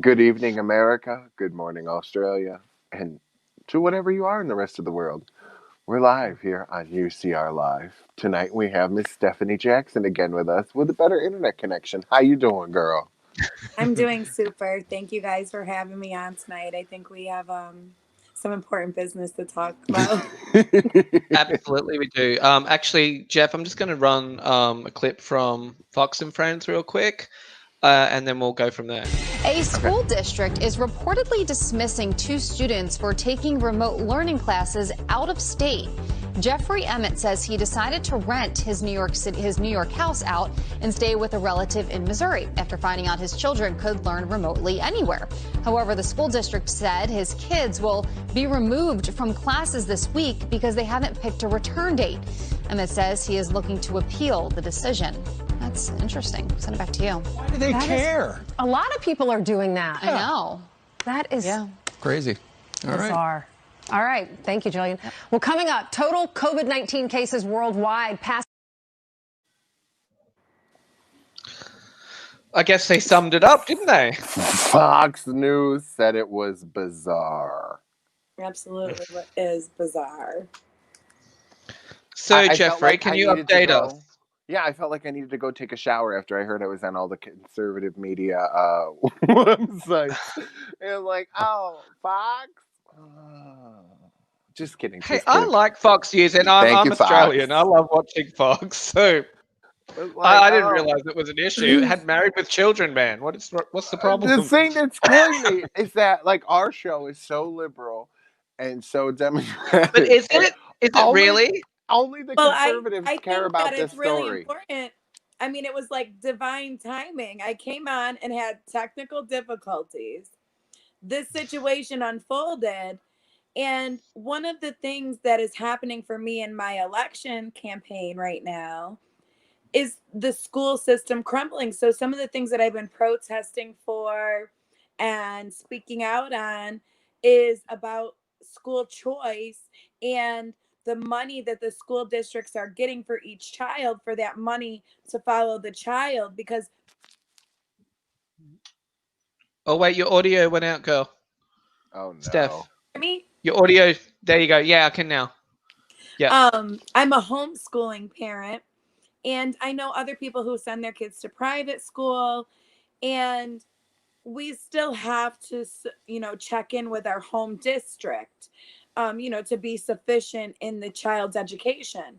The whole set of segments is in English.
Good evening, America. Good morning, Australia. And to whatever you are in the rest of the world. We're live here on UCR Live. Tonight we have Miss Stephanie Jackson again with us with a better internet connection. How you doing, girl? I'm doing super. Thank you guys for having me on tonight. I think we have some important business to talk about. Absolutely, we do. Actually, Jeff, I'm just going to run a clip from Fox and Friends real quick, and then we'll go from there. A school district is reportedly dismissing 2 students for taking remote learning classes out of state. Jeffrey Emmett says he decided to rent his New York house out and stay with a relative in Missouri after finding out his children could learn remotely anywhere. However, the school district said his kids will be removed from classes this week because they haven't picked a return date. Emmett says he is looking to appeal the decision. That's interesting. Send it back to you. Why do they care? A lot of people are doing that. I know. That is Crazy. All right. bizarre. All right. Thank you, Jillian. Well, coming up, total COVID-19 cases worldwide pass. I guess they summed it up, didn't they? Fox News said it was bizarre. Absolutely, what is bizarre. So, I felt Jeffrey, like can I you needed to update go- us? Yeah, I felt like I needed to go take a shower after I heard I was on all the conservative media websites. And like, oh, Fox? Just kidding. Hey, just I kidding. like Fox News, and Thank I'm you, Fox. Australian. I love watching Fox, so But I like, didn't oh. realize it was an issue. It had Married with Children, man. What's the problem? The thing that's killing me is that like our show is so liberal and so democratic. But is it? Is it Only- really? Only the Well, conservatives I care think about that this it's really story. important. I mean, it was like divine timing. I came on and had technical difficulties. This situation unfolded. And one of the things that is happening for me in my election campaign right now is the school system crumbling. So some of the things that I've been protesting for and speaking out on is about school choice and the money that the school districts are getting for each child, for that money to follow the child. Because Oh wait, your audio went out, girl. Oh no. Steph, me, your audio. There you go. Yeah, I can now. Yeah. I'm a homeschooling parent, and I know other people who send their kids to private school, and we still have to, check in with our home district, to be sufficient in the child's education.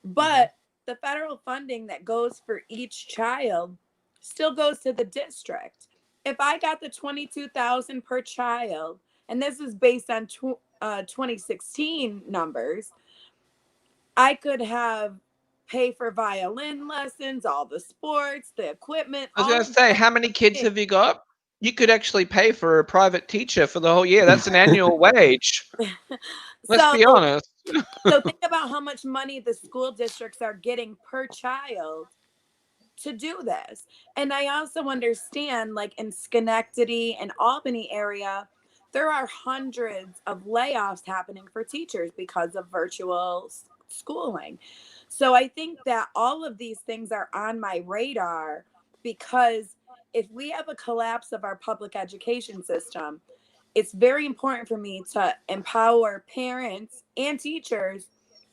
But the federal funding that goes for each child still goes to the district. If I got the 22,000 per child, and this is based on 2016 numbers, I could have pay for violin lessons, all the sports, the equipment. I was all going of to say, how many kids have you got? You could actually pay for a private teacher for the whole year. That's an annual wage. Let's be honest. So think about how much money the school districts are getting per child to do this. And I also understand, like in Schenectady and Albany area, there are hundreds of layoffs happening for teachers because of virtual schooling. So I think that all of these things are on my radar because if we have a collapse of our public education system, it's very important for me to empower parents and teachers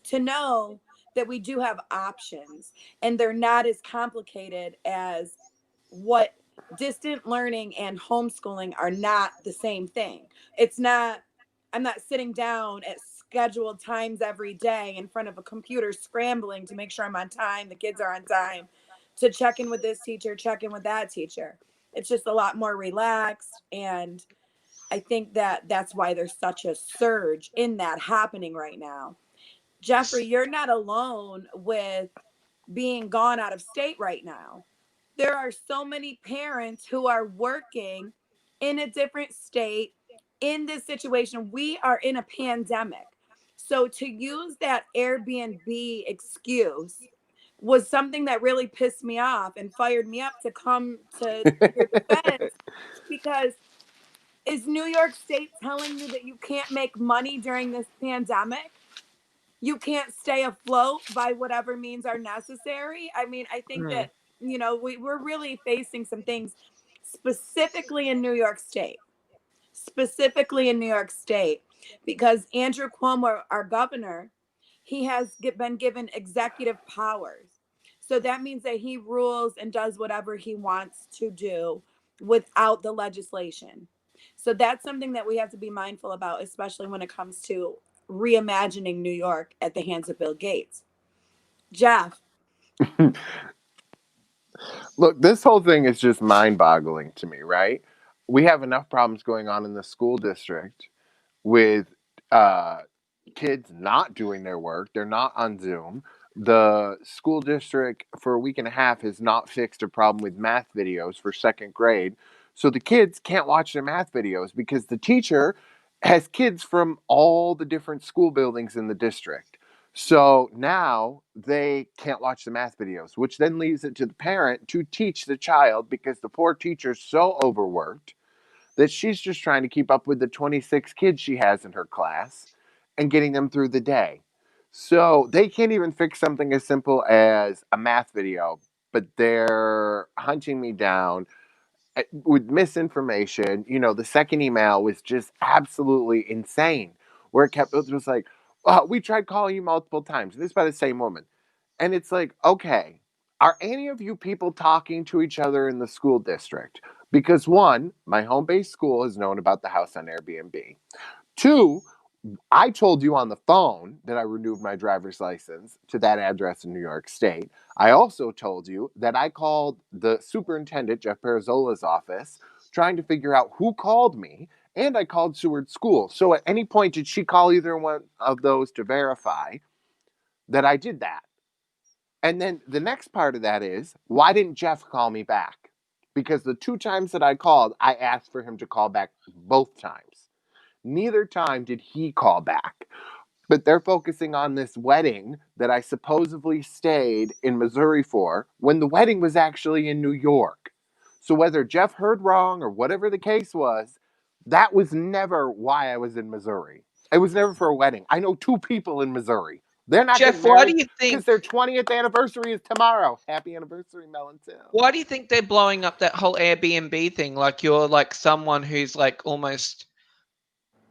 to know that we do have options and they're not as complicated as what distant learning and homeschooling are. Not the same thing. It's not, I'm not sitting down at scheduled times every day in front of a computer scrambling to make sure I'm on time, the kids are on time, to check in with this teacher, check in with that teacher. It's just a lot more relaxed, and I think that that's why there's such a surge in that happening right now. Jeffrey, you're not alone with being gone out of state right now. There are so many parents who are working in a different state in this situation. We are in a pandemic. So to use that Airbnb excuse was something that really pissed me off and fired me up to come to your defense, because is New York State telling you that you can't make money during this pandemic? You can't stay afloat by whatever means are necessary? I mean, I think that we're really facing some things specifically in New York State, specifically in New York State, because Andrew Cuomo, our governor, he has been given executive powers. So that means that he rules and does whatever he wants to do without the legislation. So that's something that we have to be mindful about, especially when it comes to reimagining New York at the hands of Bill Gates. Jeff. Look, this whole thing is just mind boggling to me, right? We have enough problems going on in the school district with uh, kids not doing their work. They're not on Zoom. The school district for a week and a half has not fixed a problem with math videos for second grade. So the kids can't watch their math videos because the teacher has kids from all the different school buildings in the district. So now they can't watch the math videos, which then leaves it to the parent to teach the child because the poor teacher's so overworked that she's just trying to keep up with the 26 kids she has in her class and getting them through the day. So they can't even fix something as simple as a math video, but they're hunting me down with misinformation. The second email was just absolutely insane, where it was like, oh, we tried calling you multiple times. This is by the same woman. And it's like, okay, are any of you people talking to each other in the school district? Because one, my home based school has known about the house on Airbnb. Two, I told you on the phone that I renewed my driver's license to that address in New York State. I also told you that I called the superintendent, Jeff Parazzola's office, trying to figure out who called me, and I called Seward School. So at any point, did she call either one of those to verify that I did that? And then the next part of that is, why didn't Jeff call me back? Because the two times that I called, I asked for him to call back both times. Neither time did he call back. But they're focusing on this wedding that I supposedly stayed in Missouri for when the wedding was actually in New York. So whether Jeff heard wrong or whatever the case was, that was never why I was in Missouri. It was never for a wedding. I know two people in Missouri. They're not getting Jeff, why do married you because think their 20th anniversary is tomorrow. Happy anniversary, Mel and Tim. why do you think they're blowing up that whole Airbnb thing? Like you're like someone who's like almost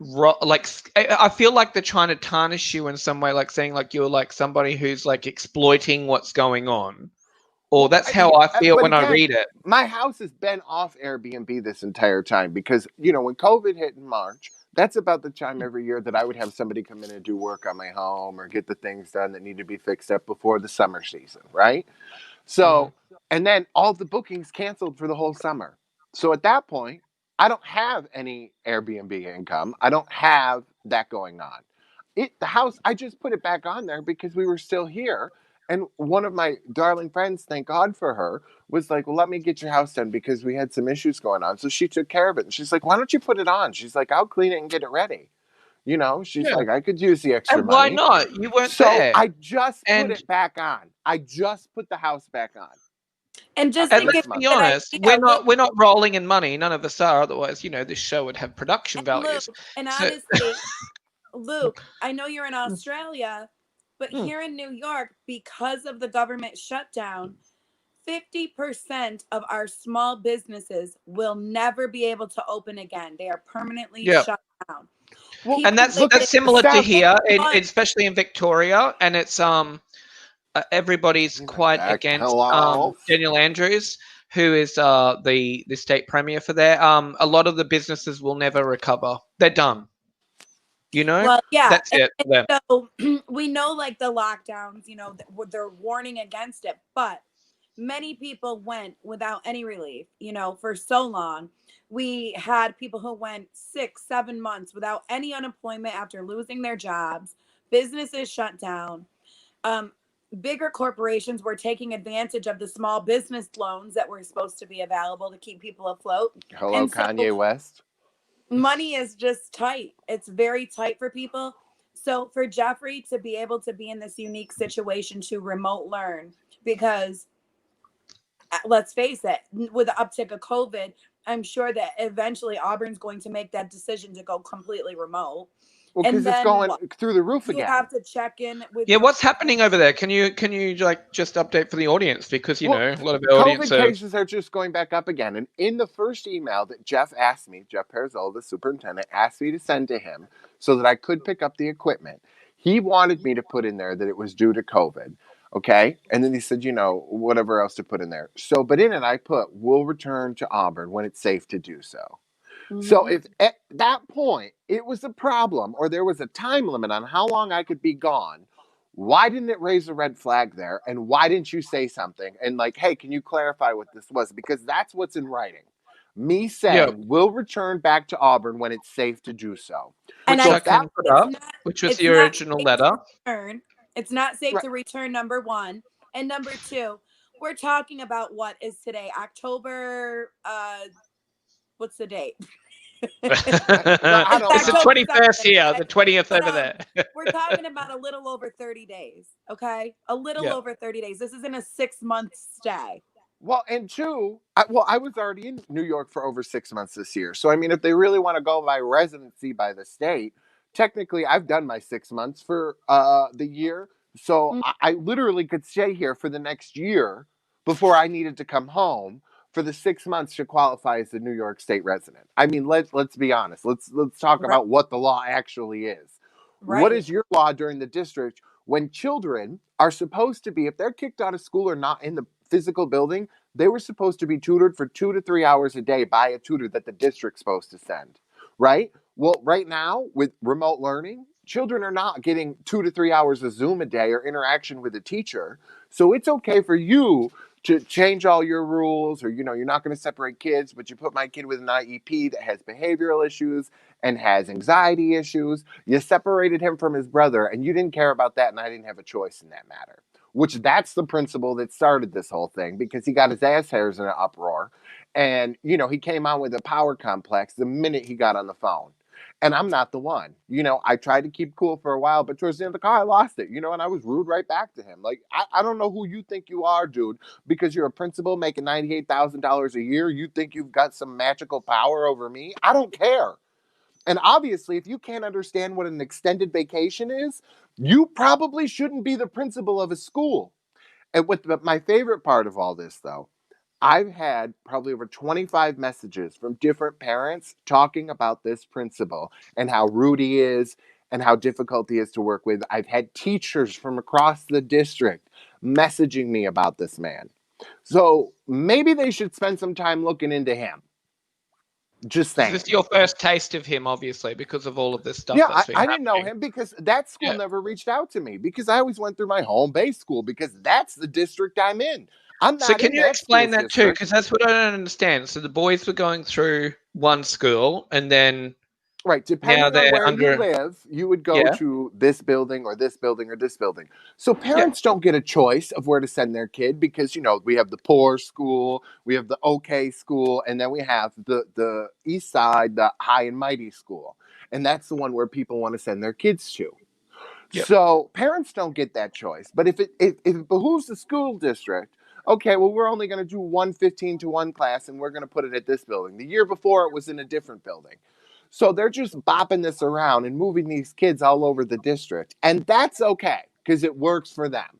like I feel like they're trying to tarnish you in some way, like saying like you're like somebody who's like exploiting what's going on. Or Well, that's how I feel but when I again, read it. my house has been off Airbnb this entire time because, when COVID hit in March, that's about the time every year that I would have somebody come in and do work on my home or get the things done that need to be fixed up before the summer season, right? Mhm. So, and then all the bookings canceled for the whole summer. So at that point, I don't have any Airbnb income. I don't have that going on. The house, I just put it back on there because we were still here. And one of my darling friends, thank God for her, was like, well, let me get your house done because we had some issues going on. So she took care of it. And she's like, why don't you put it on? She's like, I'll clean it and get it ready. She's Yeah. like, I could use the extra And why money. not? You weren't So there. I just put And it back on. I just put the house back on And just and think this it's let's month. be a good honest, idea, Luke. we're not rolling in money. None of us are. Otherwise, this show would have production And values. Luke, and So honestly, Luke, I know you're in Australia, but hmm, here in New York, because of the government shutdown, 50% of our small businesses will never be able to open again. They are permanently yeah. shut down. Well, And People that's live look, in similar to Steph, here, months. especially in Victoria, and it's everybody's be right quite back. against Hello. Daniel Andrews, who is the state premier for there. A lot of the businesses will never recover. They're done. Well, yeah. That's it for them. So we know like the lockdowns, they're warning against it, but many people went without any relief, for so long. We had people who went 6, 7 months without any unemployment after losing their jobs, businesses shut down. Um, Bigger corporations were taking advantage of the small business loans that were supposed to be available to keep people afloat. Hello, And so Kanye West. money is just tight. It's very tight for people. So for Jeffrey to be able to be in this unique situation to remote learn, because let's face it, with the uptick of COVID, I'm sure that eventually Auburn's going to make that decision to go completely remote. Well, And because it's then going what? through the roof You again. have to check in with Yeah, your what's happening over there? Can you like just update for the audience, because Well, a lot of our audience COVID are. cases are just going back up again. And in the first email that Jeff asked me, Jeff Perzol, the superintendent, asked me to send to him so that I could pick up the equipment, he wanted me to put in there that it was due to COVID. Okay. And then he said, whatever else to put in there. So, but in it, I put, we'll return to Auburn when it's safe to do so. So Mhm. if at that point it was a problem or there was a time limit on how long I could be gone, why didn't it raise a red flag there? And why didn't you say something and like, hey, can you clarify what this was? Because that's what's in writing. Me Yeah, saying we'll return back to Auburn when it's safe to do so. And which So I I if that can put it's up, not which was it's the not original safe to letter. return. It's not safe right, to return, number one. And number two, we're talking about what is today? October what's the date? I It's don't It's the know. October 21st something, here, okay? the 20th But over there. we're talking about a little over 30 days, okay? A little Yeah. over 30 days. This isn't a 6 month stay. Well, and two, I was already in New York for over 6 months this year. So, I mean, if they really want to go by residency by the state, technically I've done my 6 months for the year. So Mm. I literally could stay here for the next year before I needed to come home for the 6 months to qualify as a New York State resident. I mean, let's be honest. Let's talk Right, about what the law actually is. What right, is your law during the district when children are supposed to be, if they're kicked out of school or not in the physical building, they were supposed to be tutored for 2 to 3 hours a day by a tutor that the district's supposed to send, right? Well, right now with remote learning, children are not getting 2 to 3 hours of Zoom a day or interaction with a teacher. So it's okay for you to change all your rules, or you're not going to separate kids, but you put my kid with an IEP that has behavioral issues and has anxiety issues. You separated him from his brother and you didn't care about that, and I didn't have a choice in that matter. Which that's the principle that started this whole thing, because he got his ass hairs in an uproar. And he came on with a power complex the minute he got on the phone. And I'm not the one. I tried to keep cool for a while, but towards the end of the car, I lost it, and I was rude right back to him. Like, I don't know who you think you are, dude, because you're a principal making $98,000 a year. You think you've got some magical power over me? I don't care. And obviously, if you can't understand what an extended vacation is, you probably shouldn't be the principal of a school. And my favorite part of all this, though, I've had probably over 25 messages from different parents talking about this principal and how rude he is and how difficult he is to work with. I've had teachers from across the district messaging me about this man. So maybe they should spend some time looking into him. Just Is this saying. your first taste of him, obviously, because of all of this stuff Yeah, that's been I didn't know happening? him because that school Yeah. never reached out to me, because I always went through my home base school, because that's the district I'm in. I'm So not can in you that explain school's that too? district. Because that's what I don't understand. So the boys were going through one school, and then Right. now Depending on they're where you under. live, you would go Yeah. to this building or this building or this building. So Yeah. parents don't get a choice of where to send their kid, because, we have the poor school, we have the okay school, and then we have the east side, the high and mighty school. And that's the one where people want to send their kids to. Yeah. So parents don't get that choice. But if it behooves the school district, okay, well, we're only going to do 1 15 to 1 class, and we're going to put it at this building. The year before, it was in a different building. So they're just bopping this around and moving these kids all over the district. And that's okay, because it works for them.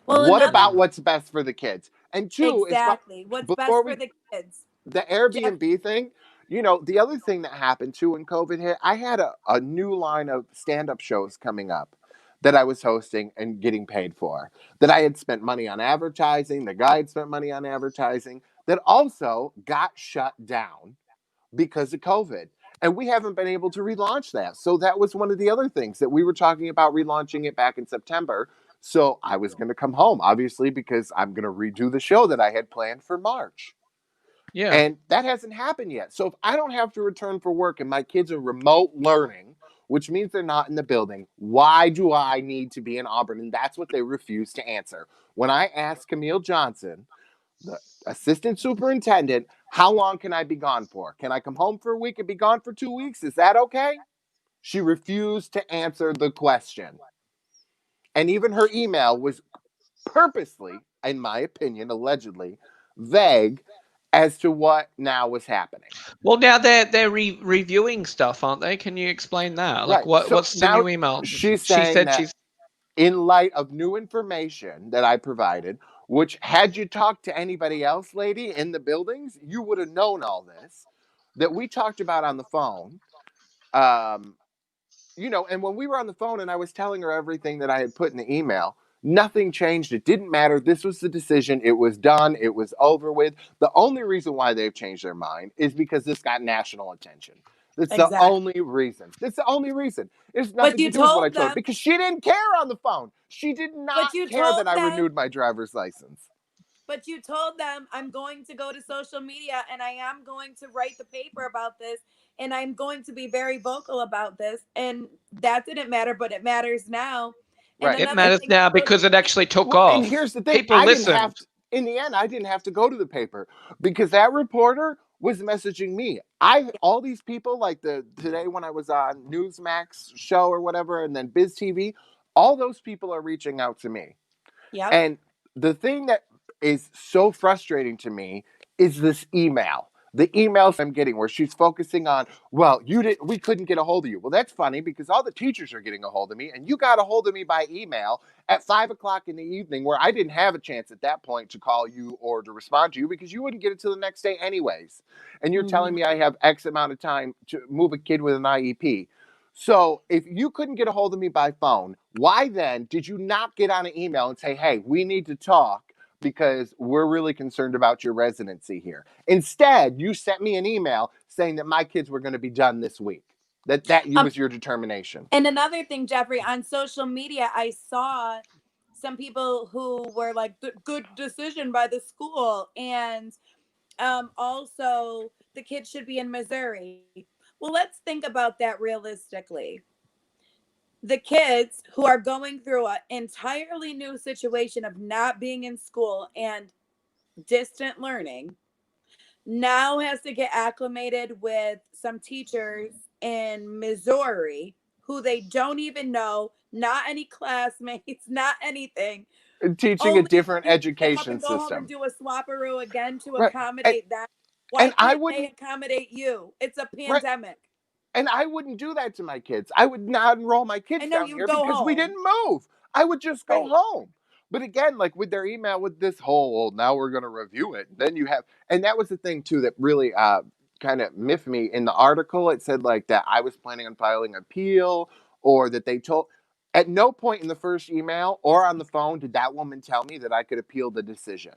Well, What another about what's best for the kids? And two, as far exactly. What's best before for we the kids? the Jeff. Airbnb thing, the other thing that happened too when COVID hit, I had a new line of stand up shows coming up that I was hosting and getting paid for, that I had spent money on advertising, the guy had spent money on advertising, that also got shut down because of COVID. And we haven't been able to relaunch that. So that was one of the other things that we were talking about, relaunching it back in September. So I was going to come home, obviously, because I'm going to redo the show that I had planned for March. Yeah. And that hasn't happened yet. So if I don't have to return for work and my kids are remote learning, which means they're not in the building, why do I need to be in Auburn? And that's what they refuse to answer. When I asked Camille Johnson, the assistant superintendent, how long can I be gone for? Can I come home for a week and be gone for 2 weeks? Is that okay? She refused to answer the question. And even her email was purposely, in my opinion, allegedly vague as to what now was happening. Well, now they're reviewing stuff, aren't they? Can you explain that? Like, Right. So what's the now new email? she's She saying said that she's in light of new information that I provided, which had you talked to anybody else, lady, in the buildings, you would have known all this that we talked about on the phone. Um, and when we were on the phone and I was telling her everything that I had put in the email, nothing changed. It didn't matter. This was the decision. It was done. It was over with. The only reason why they've changed their mind is because this got national attention. That's the Exactly. only reason. That's the only reason. It's But nothing to you do with what I told told her them, because she didn't care on the phone. She did but not you care that told I them, renewed my driver's license. but you told them, I'm going to go to social media and I am going to write the paper about this and I'm going to be very vocal about this. And that didn't matter, but it matters now. And Right. it another matters thing on now because social it actually took Well, and off. here's the thing. People listened. In the end, I didn't have to go to the paper because that reporter was messaging me. All these people like today when I was on Newsmax show or whatever, and then Biz TV, all those people are reaching out to me. Yep. And the thing that is so frustrating to me is this email. The emails I'm getting where she's focusing on, well, we couldn't get a hold of you. Well, that's funny because all the teachers are getting a hold of me, and you got a hold of me by email at 5 o'clock in the evening, where I didn't have a chance at that point to call you or to respond to you because you wouldn't get it till the next day anyways. And you're telling Mhm. me I have X amount of time to move a kid with an IEP. So if you couldn't get a hold of me by phone, why then did you not get on an email and say, hey, we need to talk because we're really concerned about your residency here? Instead, you sent me an email saying that my kids were going to be done this week. That Um, was your determination. and another thing, Jeffrey, on social media, I saw some people who were like, good decision by the school. And also, the kids should be in Missouri. Well, let's think about that realistically. The kids who are going through an entirely new situation of not being in school and distant learning now has to get acclimated with some teachers in Missouri who they don't even know, not any classmates, not anything. Teaching a Only for different you to pick up education and go home and system. do a swapperoo again to Right. And, accommodate them. Why and I can't they wouldn't, accommodate you? It's a right. pandemic. And I wouldn't do that to my kids. I would not enroll my I kids know down you'd here go because we home. didn't move. I would just go Right. home. But again, like with their email with this whole, well, now we're going to review it. Then you have, and that was the thing too that really kind of miffed me in the article. It said like that I was planning on filing appeal or that they told, at no point in the first email or on the phone did that woman tell me that I could appeal the decision.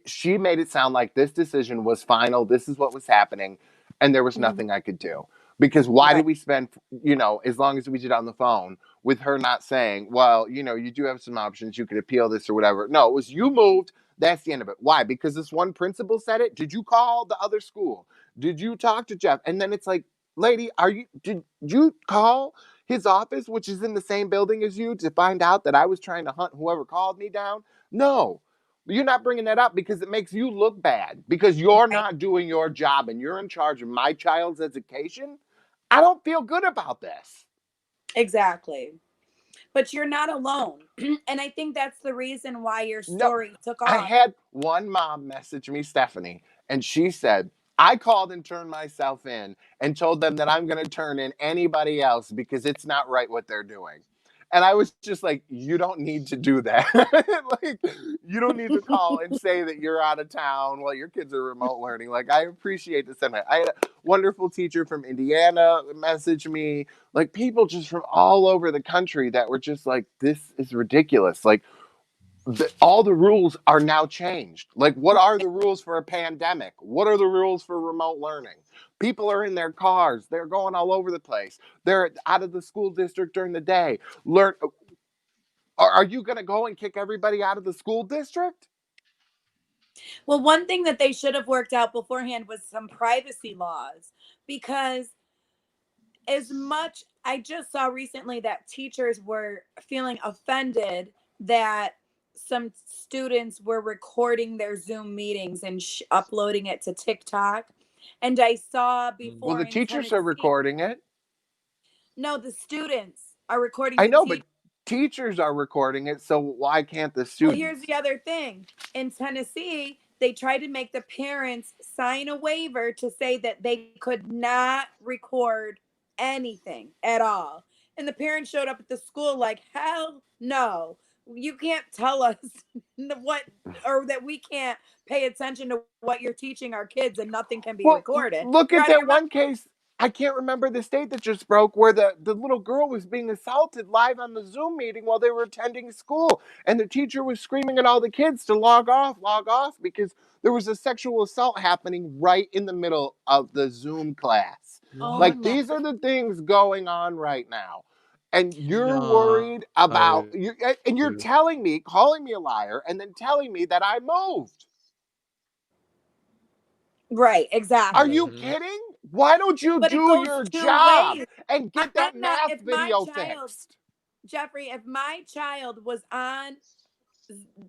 She made it sound like this decision was final. This is what was happening, and there was Mhm. nothing I could do. Because why Right. did we spend, as long as we did on the phone with her not saying, well, you do have some options. You could appeal this or whatever. No, it was you moved. That's the end of it. Why? Because this one principal said it. Did you call the other school? Did you talk to Jeff? And then it's like, lady, did you call his office, which is in the same building as you, to find out that I was trying to hunt whoever called me down? No. You're not bringing that up because it makes you look bad because you're Right. not doing your job and you're in charge of my child's education. I don't feel good about this. Exactly. But you're not alone. And I think that's the reason why your No, story took I off. had one mom message me, Stephanie, and she said, I called and turned myself in and told them that I'm going to turn in anybody else because it's not right what they're doing. And I was just like, you don't need to do that. Like, you don't need to call and say that you're out of town while your kids are remote learning. Like, I appreciate the sentiment. I had a wonderful teacher from Indiana message me, like people just from all over the country that were just like, this is ridiculous. Like, all the rules are now changed. Like, what are the rules for a pandemic? What are the rules for remote learning? People are in their cars. They're going all over the place. They're out of the school district during the day. Are you going to go and kick everybody out of the school district? Well, one thing that they should have worked out beforehand was some privacy laws because as much I just saw recently that teachers were feeling offended that some students were recording their Zoom meetings and uploading it to TikTok. And I saw Well, before the in teachers are Tennessee, recording it. no, the students are recording I the know, but teacher. teachers are recording it. So why can't the Well, here's the students? other thing. In Tennessee, they tried to make the parents sign a waiver to say that they could not record anything at all. And the parents showed up at the school like, hell no, you can't tell us what, or that we can't pay attention to what you're teaching our kids and nothing can be Well, recorded. look You're at out of that your mind. one case. I can't remember the state that just broke where the little girl was being assaulted live on the Zoom meeting while they were attending school. And the teacher was screaming at all the kids to log off, because there was a sexual assault happening right in the middle of the Zoom class. Oh What? Like, my. these are the things going on right now. And you're No. worried about, and you're telling me, calling me a liar, and then telling me that I moved. Right, Are exactly. you Mhm. kidding? Why don't you But it do goes your two job ways. and get that I'm not, math if my video child, fixed? Jeffrey, if my child was on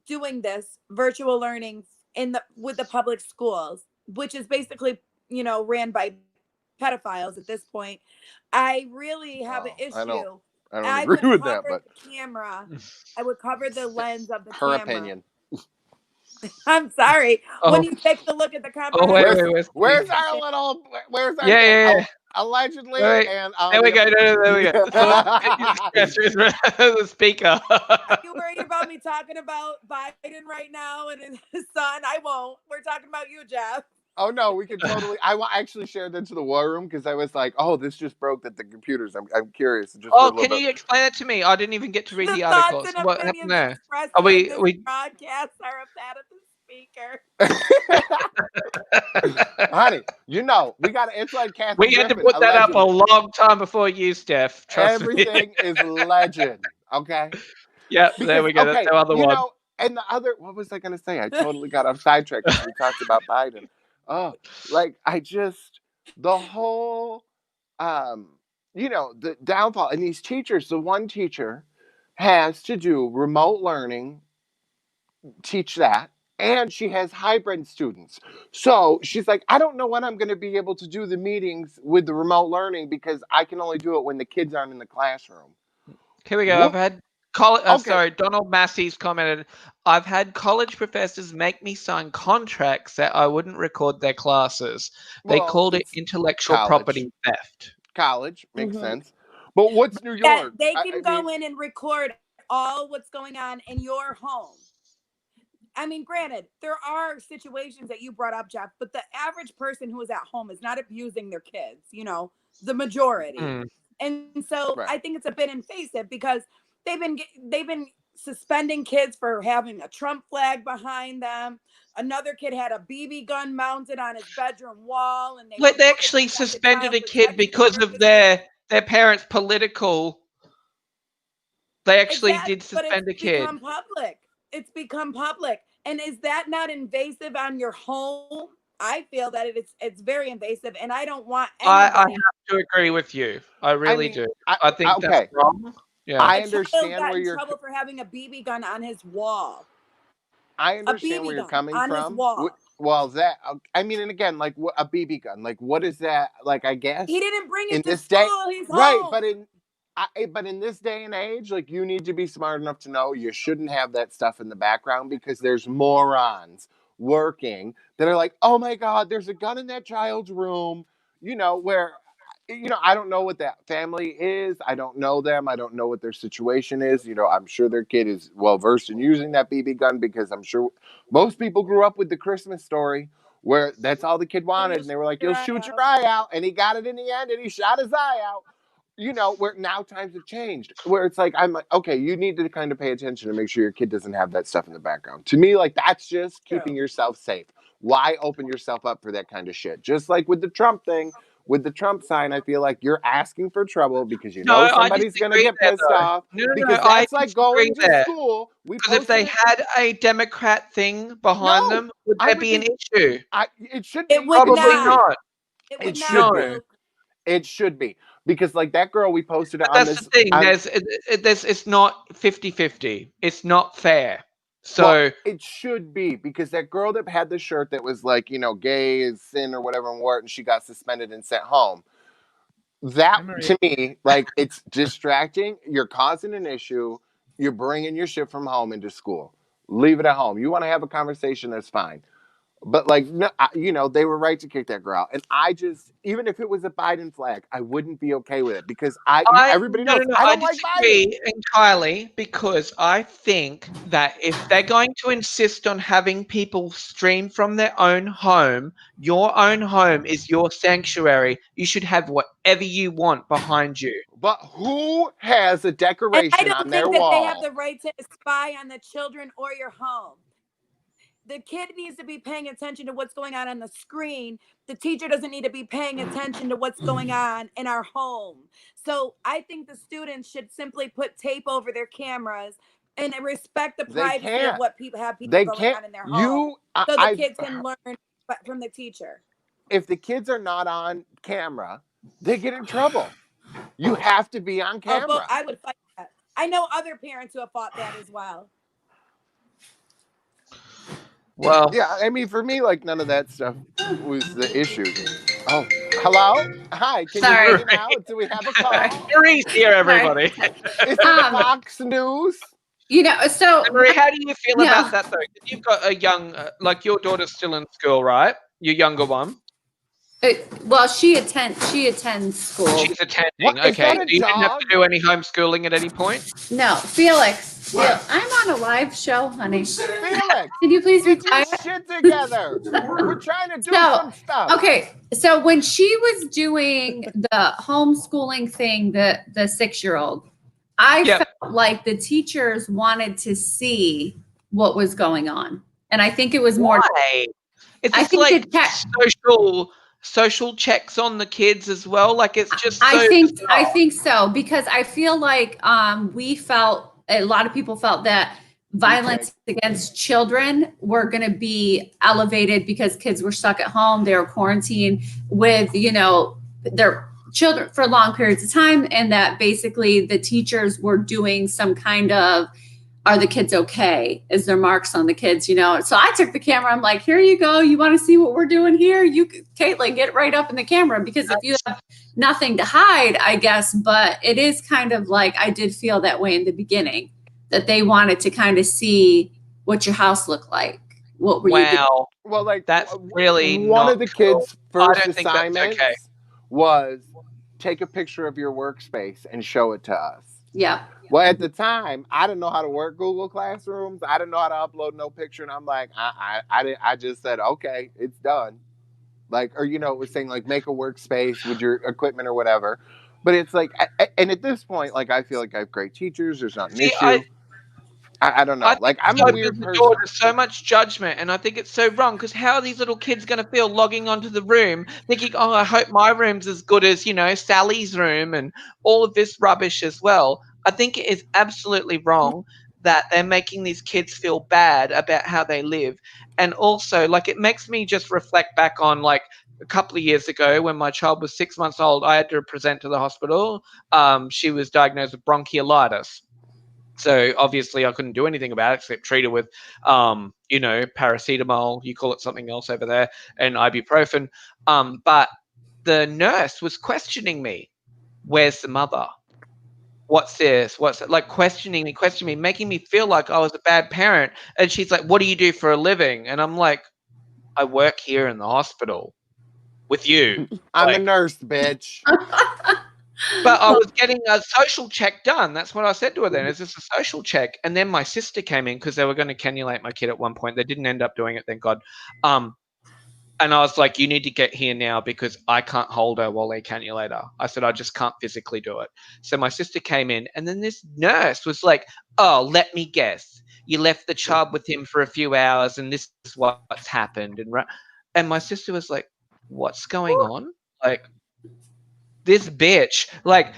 doing this virtual learning in the with the public schools, which is basically, ran by pedophiles at this point, I really have an Oh, issue. I don't I agree would with that, cover but the camera. I would cover the lens of the her camera. opinion. I'm sorry. When Oh, you take a look at the oh, wait, Where's comprehensive wait, wait. where's our little where's our Yeah, thing? yeah, yeah. Allegedly Wait, and there we go. No, no, there we go. Well, the yes, the speaker. Are you worried about me talking about Biden right now and his son? I won't. We're talking about you, Jeff. Oh no, we could totally. Actually shared that to the war room because I was like, "Oh, this just broke at the computers." I'm curious just for a Oh, little can bit. you explain that to me? I didn't even get to read The the thoughts articles. and What happened opinions there? expressed Are during we? this We? broadcast are of that of the speaker. Honey, we got to. It's like Kathy We had to Griffin, put that up a allegedly. long time before you, Steph. Trust me. Everything is legend. Okay. Yeah, there Because, we go. That's okay, our other one. and the other, what was I going to say? I totally got off sidetrack because we talked about Biden. Oh, like, the whole, um, the downfall. And these teachers, the one teacher has to do remote learning, teach that. And she has hybrid students. So she's like, I don't know when I'm going to be able to do the meetings with the remote learning because I can only do it when the kids aren't in the classroom. Here we go. I've What? had Okay. sorry, Donald Massey's commented. I've had college professors make me sign contracts that I wouldn't record their classes. They Well, called it it's intellectual college. property theft. College makes Mhm. sense. But what's New That York? they I can mean, go in and record all what's going on in your home. I mean, granted, there are situations that you brought up, Jeff, but the average person who is at home is not abusing their kids, the majority. Mm. And so right. I think it's a bit invasive because they've been suspending kids for having a Trump flag behind them. Another kid had a BB gun mounted on his bedroom wall, and they Like they removed it actually like the suspended child a kid protective because of services. their parents' political. They actually Exactly, did but it's suspend a kid. become public. It's become public. And is that not invasive on your home? I feel that it's very invasive, and I don't want I have anybody. to agree with you. I I really mean, do. I think that's okay. wrong. Yeah. I A child understand got where in you're. trouble for having a BB gun on his wall. I A understand where BB you're gun coming on his from. wall. Well, that I mean, and again, like a BB gun. Like, what is that? Like, I He guess didn't bring in it to this day, school. He's right? home. But in this day and age, like, you need to be smart enough to know you shouldn't have that stuff in the background because there's morons working that are like, oh my god, there's a gun in that child's room. Where I don't know what that family is. I don't know them. I don't know what their situation is. I'm sure their kid is well versed in using that BB gun because I'm sure most people grew up with the Christmas story where that's all the kid wanted. You'll And they were like, your you'll eye shoot your out. eye out. And he got it in the end and he shot his eye out. Where now times have changed, where it's like, I'm like, okay, you need to kind of pay attention to make sure your kid doesn't have that stuff in the background. To me, like, that's just keeping True. yourself safe. Why open yourself up for that kind of shit? Just like with the Trump thing, with the Trump sign, I feel like you're asking for trouble because No, I somebody's going to disagree get there pissed though. off. No, no, no. Because I that's like disagree going to there. school. We Because if posted they it. had a Democrat thing behind No, them, would I there would be an think issue? it should It be. would It Probably should not. be. not. It would It not, should No. be. Luke. It should be because like that girl, we posted it But on that's the this thing. on. It's not 50-50. It's not fair. Well, So it should be because that girl that had the shirt that was like, gay is sin or whatever and wore it, and she got suspended and sent home. That to me, like, it's distracting. You're causing an issue. You're bringing your shit from home into school. Leave it at home. You want to have a conversation, that's fine. But like, no, they were right to kick that girl out. And I just, even if it was a Biden flag, I wouldn't be okay with it because everybody No, knows no, no. I I don't like Biden. disagree entirely because I think that if they're going to insist on having people stream from their own home, your own home is your sanctuary. You should have whatever you want behind you. But who has a And I decoration on don't their think that they have wall? the right to spy on the children or your home. The kid needs to be paying attention to what's going on the screen. The teacher doesn't need to be paying attention to what's going on in our home. So I think the students should simply put tape over their cameras and respect the They privacy of can't. what people have They going can't. on in their home, so the I kids can learn from the teacher. if the kids are not on camera, they get in trouble. You have to be on Oh, but camera. I would fight that. I know other parents who have fought that as well. Well, Yeah, I mean, for me, like none of that stuff was the issue. Oh, hello, hi. Can you hear Sorry. me now? Do we have a call? Marie's here, Sorry. everybody. Is it Fox News? So Marie, how do you feel no, about that though? 'Cause you've got a young, like your daughter's still in school, right? Your younger one. well, she attends school. She's attending. What is Okay, that? so A you didn't have dog? to do any homeschooling at any point. No, Felix. I'm on a live show, honey. Felix, Can you please be get your quiet? shit together. We're trying to do some stuff. Okay, so when she was doing the homeschooling thing, the 6-year-old, I Yep. felt like the teachers wanted to see what was going on, and I think it was more. Why? Is I this think like the social checks on the kids as well? Like it's just so I think bizarre. so because I feel like we felt a lot of people felt that violence against children were going to be elevated because kids were stuck at home, they were quarantined with their children for long periods of time, and that basically the teachers were doing some kind of, are the kids okay? Is there marks on the kids? So I took the camera. I'm like, here you go. You want to see what we're doing here? You, Caitlin, get right up in the camera, because if you have nothing to hide, I guess, but it is kind of like, I did feel that way in the beginning, that they wanted to kind of see what your house looked like. What were you doing? Wow, Well, like that's really one not of the cool. kids' I first don't think that's assignments okay. was take a picture of your workspace and show it to us. Yeah. Well, at the time, I didn't know how to work Google Classrooms. I didn't know how to upload no picture, and I'm like, I just said, okay, it's done. Like, or it was saying like make a workspace with your equipment or whatever. But it's like, and at this point, like I feel like I have great teachers. There's not an See, issue. I don't know. I think Like I'm it's a opened weird the person. door to so much judgment, and I think it's so wrong because how are these little kids going to feel logging onto the room thinking, oh, I hope my room's as good as, Sally's room and all of this rubbish as well. I think it is absolutely wrong that they're making these kids feel bad about how they live. And also, like, it makes me just reflect back on, like, a couple of years ago when my child was 6 months old, I had to present to the hospital. She was diagnosed with bronchiolitis. So obviously I couldn't do anything about it except treat her with, paracetamol. You call it something else over there, and ibuprofen. But the nurse was questioning me. Where's the mother? What's this? What's it? Like questioning me, making me feel like I was a bad parent. And she's like, "What do you do for a living?" And I'm like, "I work here in the hospital with you." I'm a Like, nurse, bitch. but I was getting a social check done. That's what I said to her then. Is this a social check? And then my sister came in because they were going to cannulate my kid at one point. They didn't end up doing it, thank God. And I was like, you need to get here now because I can't hold her while they cannulate her. I said, I just can't physically do it. So my sister came in, and then this nurse was like, oh, let me guess. You left the child with him for a few hours, and this is what's happened. And my sister was like, what's going on? Like, this bitch. Like,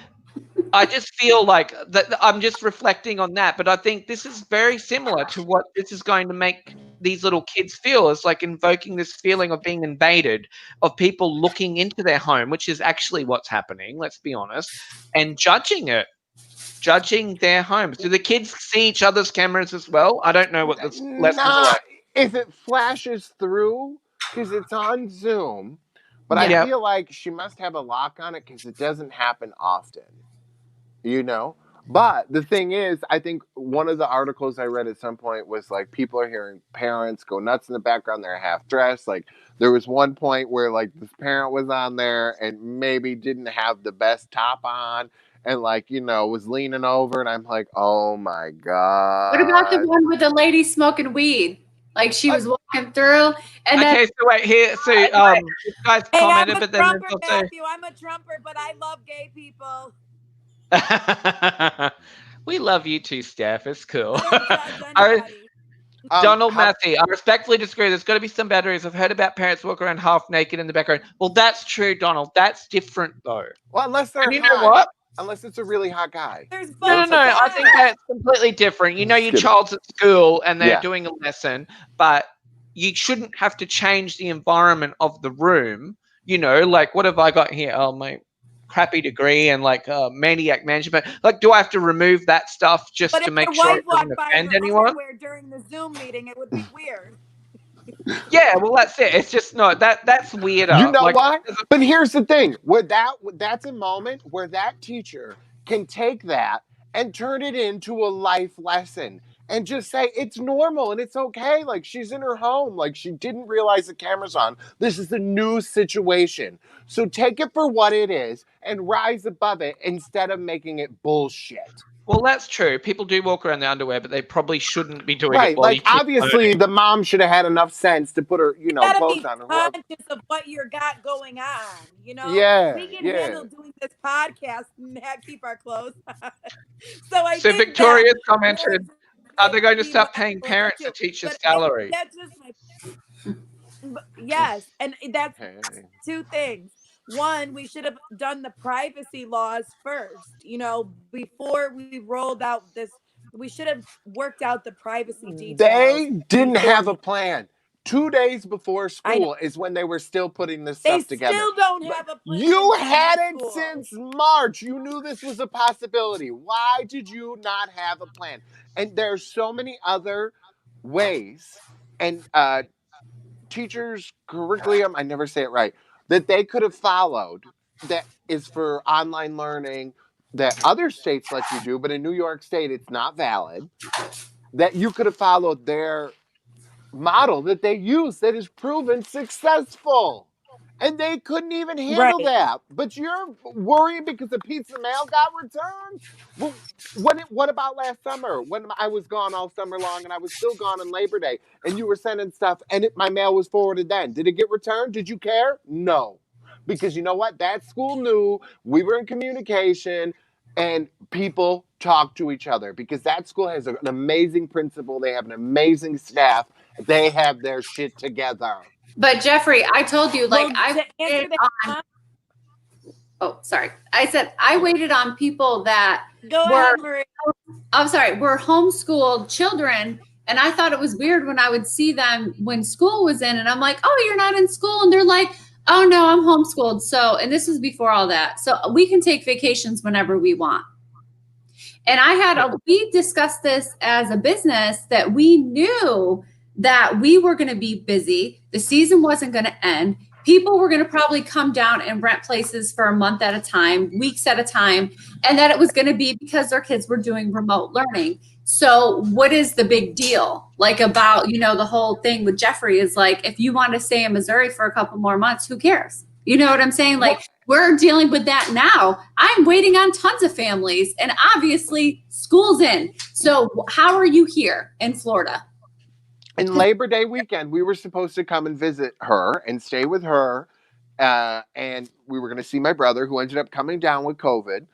I just feel like that I'm just reflecting on that, but I think this is very similar to what this is going to make these little kids feel. It's like invoking this feeling of being invaded, of people looking into their home, which is actually what's happening, let's be honest, and judging it, judging their homes. Do the kids see each other's cameras as well? I don't know what the lessons are Nah, like. if it flashes through, because it's on Zoom. But I Yeah. feel like she must have a lock on it because it doesn't happen often. But the thing is, I think one of the articles I read at some point was like people are hearing parents go nuts in the background. They're half dressed. Like there was one point where like this parent was on there and maybe didn't have the best top on and like, was leaning over. And I'm like, oh my What about the God. one with the lady smoking weed? Like she was walking through, and then Okay, so wait here. So this guy's Hey, I'm commented, a but then there's Trumper, also Matthew. I'm a Trumper, but I love gay people. we love you too, Steph. It's cool. I don't judge I, anybody. Donald How, Massey, I respectfully disagree. There's got to be some boundaries. I've heard about parents walk around half naked in the background. Well, that's true, Donald. That's different, though. well, unless they're And you know hot, what? unless it's a really hot guy. There's No, both no, no. I think sides. that's completely different. You know, Just your kidding. child's at school and they're Yeah. doing a lesson, but you shouldn't have to change the environment of the room. You know, like what have I got here? Oh, my crappy degree and like maniac management. Like, do I have to remove that stuff just But to if your make sure wife it doesn't walked by in offend her anyone? underwear during the Zoom meeting, it would be weird. Yeah, well, that's it. It's just not that's You weirder. know Like, what? But here's the thing: that's a moment where that teacher can take that and turn it into a life lesson and just say it's normal and it's okay. Like she's in her home, like she didn't realize the camera's on. This is a new situation. So take it for what it is and rise above it instead of making it bullshit. well, that's true. People do walk around the underwear, but they probably shouldn't be doing it Right. while your Like kids obviously the mom should have had enough sense to put her, You gotta clothes be on or whoever. conscious of what you got going on. Yeah, We can yeah. handle doing this podcast and keep our clothes on. So I So think that Victoria's really commented, are they going to be stop paying mindful of that parents a too. teacher's But salary? that's just yes, and that's Hey. two things. One, we should have done the privacy laws first. Before we rolled out this, we should have worked out the privacy details They didn't have a beforehand. plan. 2 days before I know school is when they were still putting this they stuff together. still don't But have a plan you in the had it schools. since March. You knew this was a possibility. Why did you not have a plan? And there's so many other ways and teachers' curriculum, I never say it right, that they could have followed that is for online learning that other states let you do, but in New York State, it's not valid. That you could have followed their model that they use that is proven successful. And they couldn't even handle Right. that. But you're worrying because the pizza mail got returned? Well, what about last summer when I was gone all summer long and I was still gone on Labor Day and you were sending stuff and my mail was forwarded then? Did it get returned? Did you care? No. Because you know what? That school knew we were in communication and people talk to each other because that school has an amazing principal. They have an amazing staff. They have their shit together. but Jeffrey, I told you, like Well, I to answer waited that, on. Oh, sorry. I said I waited on people that go were. ahead, Marie. I'm sorry, were homeschooled children. And I thought it was weird when I would see them when school was in, and I'm like, oh, you're not in school. And they're like, oh, no, I'm homeschooled. So, and this was before all that. So we can take vacations whenever we want. And we discussed this as a business that we knew that we were going to be busy. The season wasn't going to end. People were going to probably come down and rent places for a month at a time, weeks at a time, and that it was going to be because their kids were doing remote learning. So what is the big deal? Like about, the whole thing with Jeffrey is like, if you want to stay in Missouri for a couple more months, who cares? You know what I'm saying? Like we're dealing with that now. I'm waiting on tons of families and obviously school's in. So how are you here in Florida? In Labor Day weekend, we were supposed to come and visit her and stay with her. And we were going to see my brother who ended up coming down with COVID.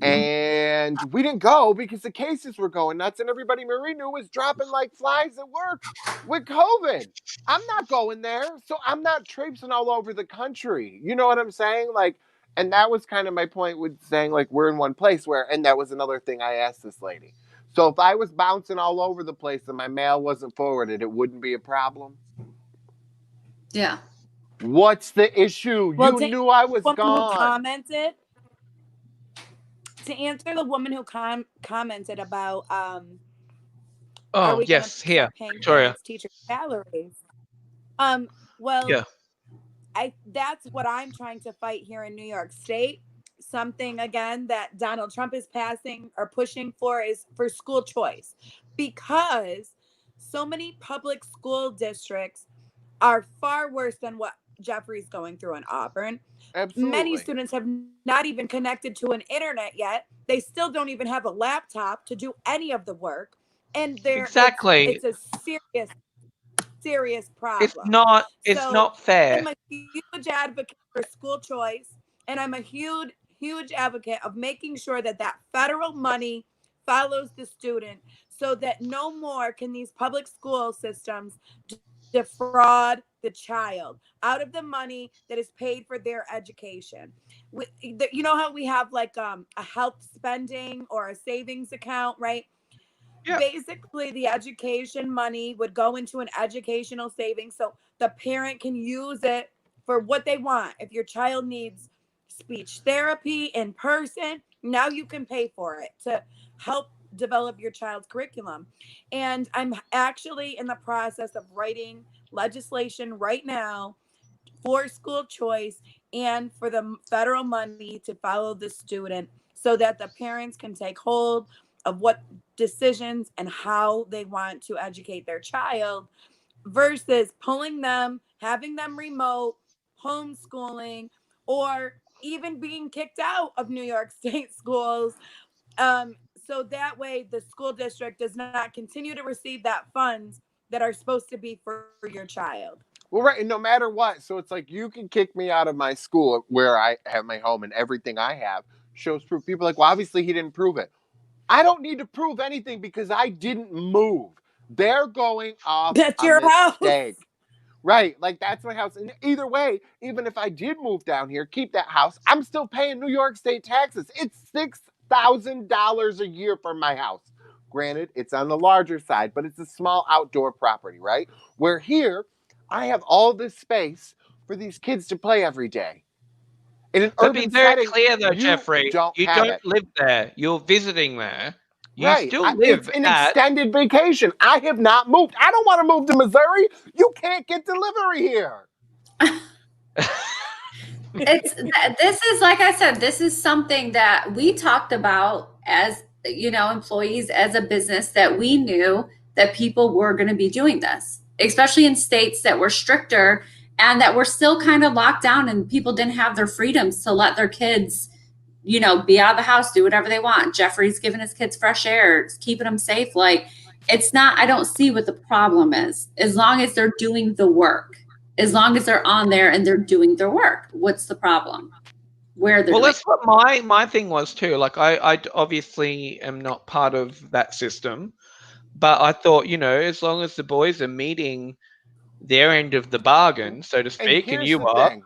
And we didn't go because the cases were going nuts and everybody Marie knew was dropping like flies at work with COVID. I'm not going there. So I'm not traipsing all over the country. You know what I'm saying? Like, and that was kind of my point with saying like we're in one place and that was another thing I asked this lady. So if I was bouncing all over the place and my mail wasn't forwarded, it wouldn't be a problem. Yeah. What's the issue? Well, you knew I was woman gone. Who commented, to answer the woman who commented about Oh, yes, here, Victoria. Teacher salaries. Well, Yeah. that's what I'm trying to fight here in New York State. something again that Donald Trump is passing or pushing for is for school choice, because so many public school districts are far worse than what Jeffrey's going through in Auburn. Many Absolutely. students have not even connected to an internet yet. They still don't even have a laptop to do any of the work. And there Exactly. it's a serious It's problem. not. It's So not I'm fair. a huge advocate for school choice, and I'm a huge advocate of making sure that that federal money follows the student, so that no more can these public school systems defraud the child out of the money that is paid for their education. You know how we have like a health spending or a savings account, right? Yeah. Basically the education money would go into an educational savings so the parent can use it for what they want. If your child needs speech therapy in person, now you can pay for it to help develop your child's curriculum. And I'm actually in the process of writing legislation right now for school choice and for the federal money to follow the student, so that the parents can take hold of what decisions and how they want to educate their child, versus pulling them, having them remote, homeschooling, or even being kicked out of New York State schools. So that way the school district does not continue to receive that funds that are supposed to be for your child. Well, right, and no matter what, so it's like you can kick me out of my school where I have my home and everything I have shows proof. People are like, well, obviously he didn't prove it. I don't need to prove anything because I didn't move. They're going off That's a your house. mistake. Right, like that's my house. And either way, even if I did move down here, keep that house, I'm still paying New York State taxes. It's $6,000 a year for my house. Granted, it's on the larger side, but it's a small outdoor property, right? Where here, I have all this space for these kids to play every day. In an But be urban very setting, clear though, you Jeffrey. don't You have don't it. live there. You're visiting there. You Right. still It's live an at. extended vacation. I have not moved. I don't want to move to Missouri. You can't get delivery here. This is, like I said, this is something that we talked about as, employees, as a business, that we knew that people were going to be doing this, especially in states that were stricter and that were still kind of locked down, and people didn't have their freedoms to let their kids, be out of the house, do whatever they want. Jeffrey's giving his kids fresh air, keeping them safe. Like, it's not, I don't see what the problem is, as long as they're doing the work, as long as they're on there and they're doing their work. What's the problem? Where they're Well, doing that's what my thing was too. Like, I obviously am not part of that system, but I thought, as long as the boys are meeting their end of the bargain, so to And speak, and here's you the are, thing.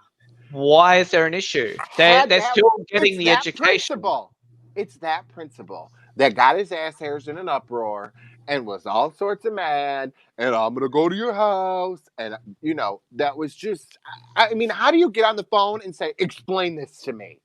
why is there an issue? Had They're that still getting It's the that education. principle. It's that principle that got his ass hairs in an uproar and was all sorts of mad and I'm gonna go to your house and that was just I mean, how do you get on the phone and say, explain this to me?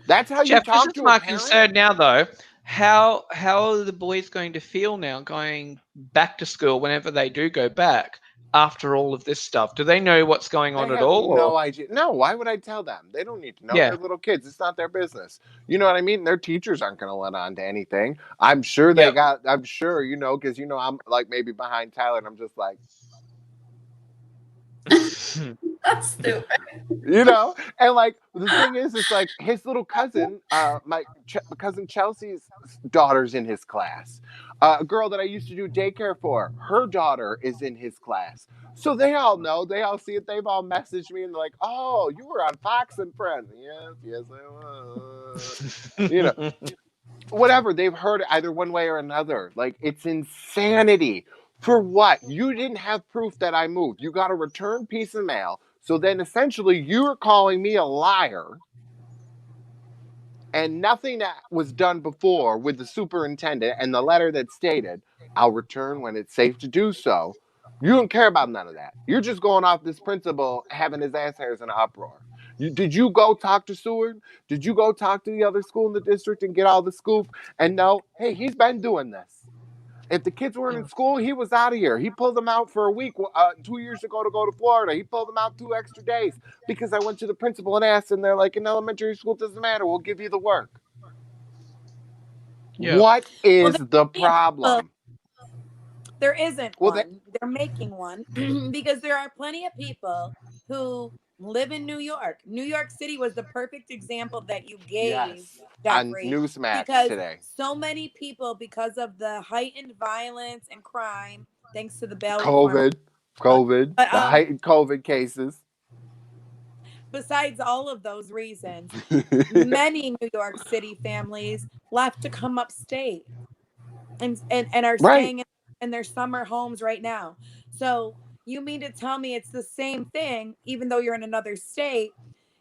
That's how you Jeff, this talk is to a my parent? concern now, though. How are the boys going to feel now going back to school whenever they do go back after all of this stuff? Do they know what's going They on at have all? Or no idea. No, why would I tell them? They don't need to know. yeah, They're little kids. It's not their business. You know what I mean? Their teachers aren't going to let on to anything. I'm sure yeah. I'm sure, because, I'm like maybe behind Tyler and I'm just like, That's stupid. and like the thing is, it's like his little cousin, my cousin Chelsea's daughter's in his class. A girl that I used to do daycare for, her daughter is in his class. So they all know, they all see it. They've all messaged me and they're like, "Oh, you were on Fox and Friends." Yes, yes, I was. You know, whatever. They've heard it either one way or another. Like, it's insanity. For what? You didn't have proof that I moved. You got a return piece of mail. So then essentially you're calling me a liar, and nothing that was done before with the superintendent and the letter that stated, I'll return when it's safe to do so. You don't care about none of that. You're just going off this principle, having his ass hairs in an uproar. Did you go talk to Seward? Did you go talk to the other school in the district and get all the scoop? And no, hey, he's been doing this. If the kids weren't in school, he was out of here. He pulled them out for a week 2 years ago to go to Florida. He pulled them out 2 extra days because I went to the principal and asked, and they're like, in elementary school, it doesn't matter. We'll give you the work. Yeah. What Well, is the problem? there isn't Well, one. They're making one because there are plenty of people who live in New York. New York City was the perfect example that you gave, yes, on Jeffrey, Newsmax because today. so many people, because of the heightened violence and crime, thanks to the bail reform. COVID, But the heightened COVID cases. besides all of those reasons, many New York City families left to come upstate and are Right. staying in their summer homes right now. So you mean to tell me it's the same thing, even though you're in another state?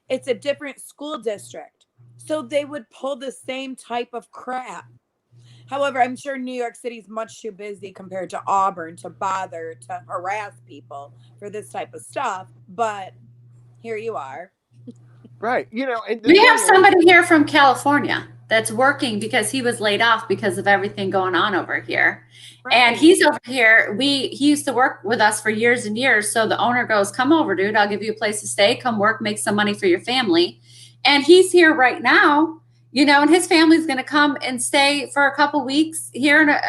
It's a different school district. So they would pull the same type of crap. However, I'm sure New York City's much too busy compared to Auburn to bother to harass people for this type of stuff. But here you are. Right. And the We thing have is, somebody here from California that's working because he was laid off because of everything going on over here. And Right. he's over here. He used to work with us for years and years. So the owner goes, "Come over, dude. I'll give you a place to stay. Come work, make some money for your family." And he's here right now, and his family's going to come and stay for a couple weeks here,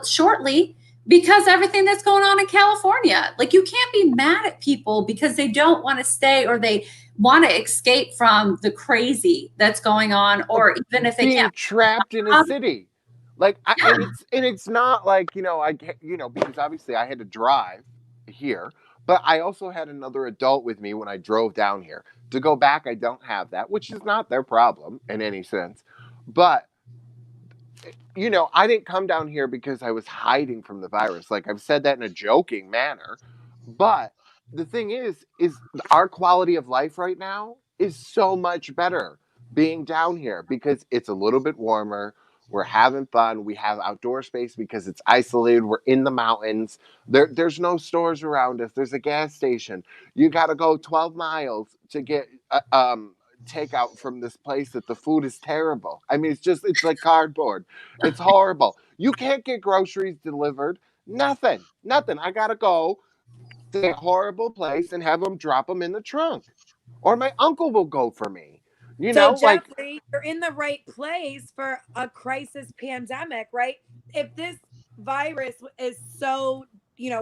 shortly, because everything that's going on in California. Like, you can't be mad at people because they don't want to stay or they want to escape from the crazy that's going on, or even if they being can't. trapped in a city. Like, and it's not like, because obviously I had to drive here, but I also had another adult with me when I drove down here. To go back, I don't have that, which is not their problem in any sense. But I didn't come down here because I was hiding from the virus. Like, I've said that in a joking manner, but the thing is our quality of life right now is so much better being down here because it's a little bit warmer. We're having fun. We have outdoor space because it's isolated. We're in the mountains. There's no stores around us. There's a gas station. You got to go 12 miles to get takeout from this place that the food is terrible. I mean, it's like cardboard. It's horrible. You can't get groceries delivered. Nothing. I got to go to a horrible place and have them drop them in the trunk. Or my uncle will go for me. So, Like, Jeffrey, you're in the right place for a crisis pandemic, right? If this virus is so,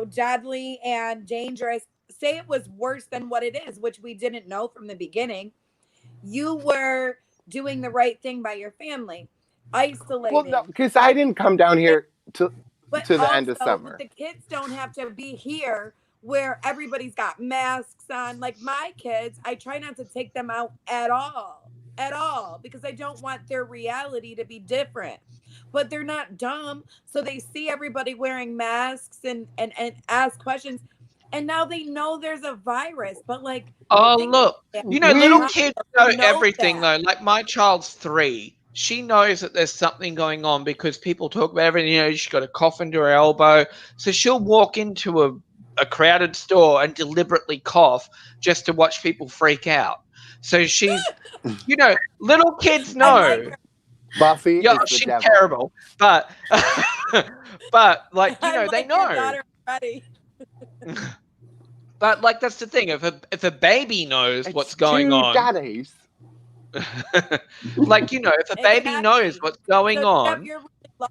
deadly and dangerous, say it was worse than what it is, which we didn't know from the beginning, you were doing the right thing by your family, well, no, isolating. because I didn't come down here to But the end of also, summer. the kids don't have to be here where everybody's got masks on. Like my kids, I try not to take them out at all, because I don't want their reality to be different. But they're not dumb, so they see everybody wearing masks and ask questions, and now they know there's a virus. But like, Oh, think look. about Little We kids who know knows everything, that. though. Like, my child's 3. She knows that there's something going on because people talk about everything. She's got a cough into her elbow. So she'll walk into a crowded store and deliberately cough just to watch people freak out. So she's, little kids I like know. her. Buffy Yeah, is the she's devil. terrible. But, like, I they like your know. daughter already. But, like, that's the thing. If a baby knows It's what's going 2 on, days. like, if a baby knows Exactly. what's going So, Jeff, on, you're really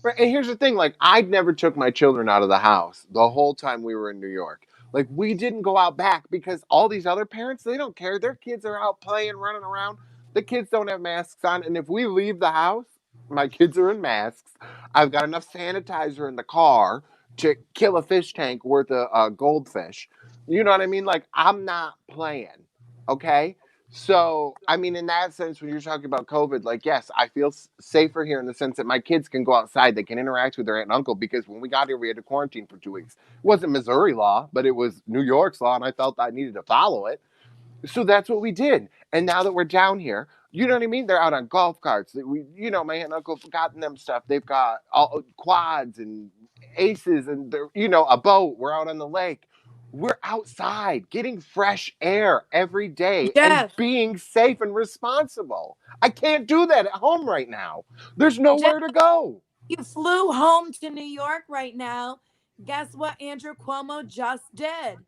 Right, and here's the thing, like, I'd never took my children out of the house the whole time we were in New York. Like, we didn't go out back because all these other parents, they don't care. Their kids are out playing, running around. The kids don't have masks on, and if we leave the house, my kids are in masks. I've got enough sanitizer in the car to kill a fish tank worth of goldfish. You know what I mean? Like, I'm not playing, okay? So, I mean, in that sense, when you're talking about COVID, like, yes, I feel safer here in the sense that my kids can go outside. They can interact with their aunt and uncle because when we got here, we had to quarantine for 2 weeks. It wasn't Missouri law, but it was New York's law, and I felt I needed to follow it. So that's what we did. And now that we're down here, you know what I mean? They're out on golf carts. My aunt and uncle have gotten them stuff. They've got all quads and aces and they're, a boat. We're out on the lake. We're outside getting fresh air every day and Jeff. being safe and responsible. I can't do that at home right now. There's Jeff, nowhere to go. You flew home to New York right now. Guess what Andrew Cuomo just did?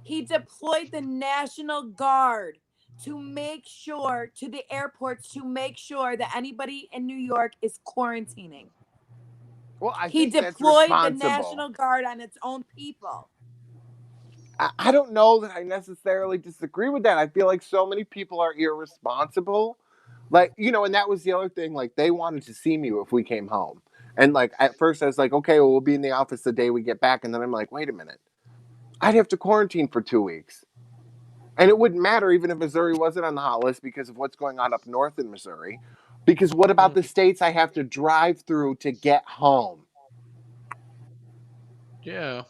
He deployed the National Guard to make sure, to the airports, to make sure that anybody in New York is quarantining. Well, I He think that's deployed the responsible. National Guard on its own people. I don't know that I necessarily disagree with that. I feel like so many people are irresponsible. Like, and that was the other thing. Like, they wanted to see me if we came home. And, like, at first I was like, okay, well, we'll be in the office the day we get back. And then I'm like, wait a minute. I'd have to quarantine for 2 weeks. And it wouldn't matter even if Missouri wasn't on the hot list because of what's going on up north in Missouri. Because what about the states I have to drive through to get home? Yeah.